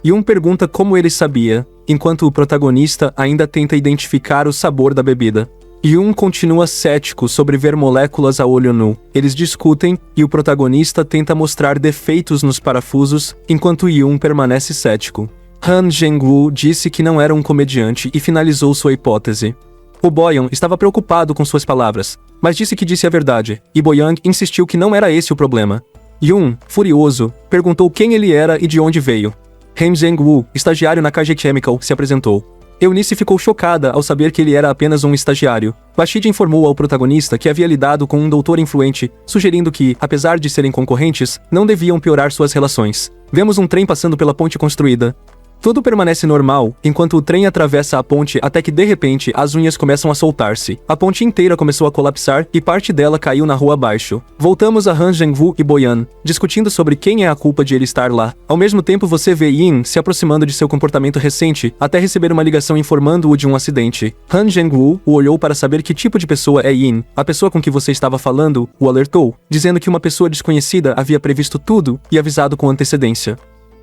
[SPEAKER 1] Yoon pergunta como ele sabia, enquanto o protagonista ainda tenta identificar o sabor da bebida. Yoon continua cético sobre ver moléculas a olho nu. Eles discutem, e o protagonista tenta mostrar defeitos nos parafusos, enquanto Yoon permanece cético. Han Jeng-woo disse que não era um comediante e finalizou sua hipótese. O Bo-young estava preocupado com suas palavras, mas disse que disse a verdade, e Bo-young insistiu que não era esse o problema. Yoon, furioso, perguntou quem ele era e de onde veio. Hem Jeng-woo, estagiário na KG Chemical, se apresentou. Eunice ficou chocada ao saber que ele era apenas um estagiário. Bashid informou ao protagonista que havia lidado com um doutor influente, sugerindo que, apesar de serem concorrentes, não deviam piorar suas relações. Vemos um trem passando pela ponte construída. Tudo permanece normal, enquanto o trem atravessa a ponte até que de repente as unhas começam a soltar-se. A ponte inteira começou a colapsar e parte dela caiu na rua abaixo. Voltamos a Han Jeng-woo e Bo-young, discutindo sobre quem é a culpa de ele estar lá. Ao mesmo tempo você vê Yin se aproximando de seu comportamento recente, até receber uma ligação informando-o de um acidente. Han Jeng-woo o olhou para saber que tipo de pessoa é Yin. A pessoa com que você estava falando o alertou, dizendo que uma pessoa desconhecida havia previsto tudo e avisado com antecedência.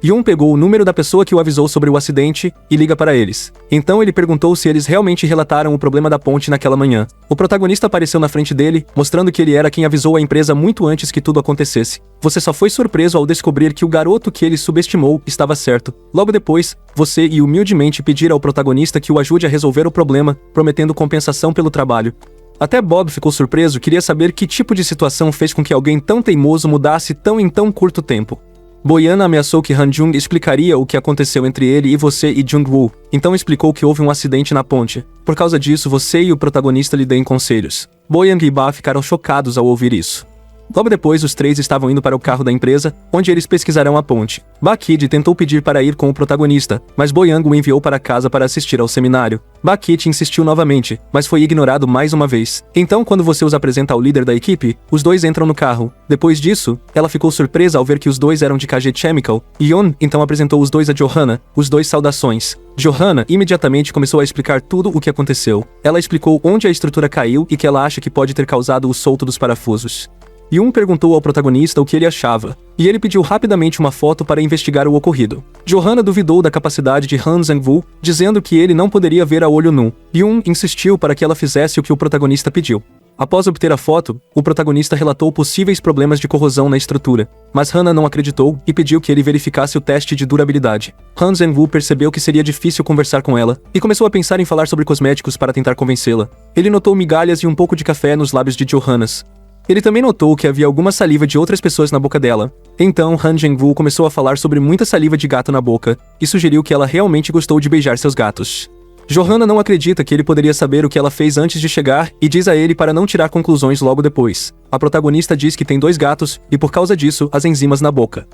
[SPEAKER 1] Yoon pegou o número da pessoa que o avisou sobre o acidente e liga para eles. Então ele perguntou se eles realmente relataram o problema da ponte naquela manhã. O protagonista apareceu na frente dele, mostrando que ele era quem avisou a empresa muito antes que tudo acontecesse. Você só foi surpreso ao descobrir que o garoto que ele subestimou estava certo. Logo depois, você e humildemente pedir ao protagonista que o ajude a resolver o problema, prometendo compensação pelo trabalho. Até Bob ficou surpreso, queria saber que tipo de situação fez com que alguém tão teimoso mudasse em tão curto tempo. Bo-young ameaçou que Han Jung explicaria o que aconteceu entre ele e você e Jung-woo, então explicou que houve um acidente na ponte. Por causa disso, você e o protagonista lhe deem conselhos. Bo-young e Ba ficaram chocados ao ouvir isso. Logo depois, os 3 estavam indo para o carro da empresa, onde eles pesquisarão a ponte. Ba-kid tentou pedir para ir com o protagonista, mas Bo-young o enviou para casa para assistir ao seminário. Ba-kid insistiu novamente, mas foi ignorado mais uma vez. Então, quando você os apresenta ao líder da equipe, os 2 entram no carro. Depois disso, ela ficou surpresa ao ver que os 2 eram de KG Chemical. Yeon então apresentou os 2 a Johanna, os 2 saudações. Johanna imediatamente começou a explicar tudo o que aconteceu. Ela explicou onde a estrutura caiu e que ela acha que pode ter causado o solto dos parafusos. Yun perguntou ao protagonista o que ele achava, e ele pediu rapidamente uma foto para investigar o ocorrido. Johanna duvidou da capacidade de Han Zhengwu, dizendo que ele não poderia ver a olho nu. Yun insistiu para que ela fizesse o que o protagonista pediu. Após obter a foto, o protagonista relatou possíveis problemas de corrosão na estrutura, mas Hannah não acreditou e pediu que ele verificasse o teste de durabilidade. Han Zhengwu percebeu que seria difícil conversar com ela e começou a pensar em falar sobre cosméticos para tentar convencê-la. Ele notou migalhas e um pouco de café nos lábios de Johanna. Ele também notou que havia alguma saliva de outras pessoas na boca dela. Então, Han Zhengwu começou a falar sobre muita saliva de gato na boca e sugeriu que ela realmente gostou de beijar seus gatos. Johanna não acredita que ele poderia saber o que ela fez antes de chegar e diz a ele para não tirar conclusões logo depois. A protagonista diz que tem 2 gatos e por causa disso, as enzimas na boca.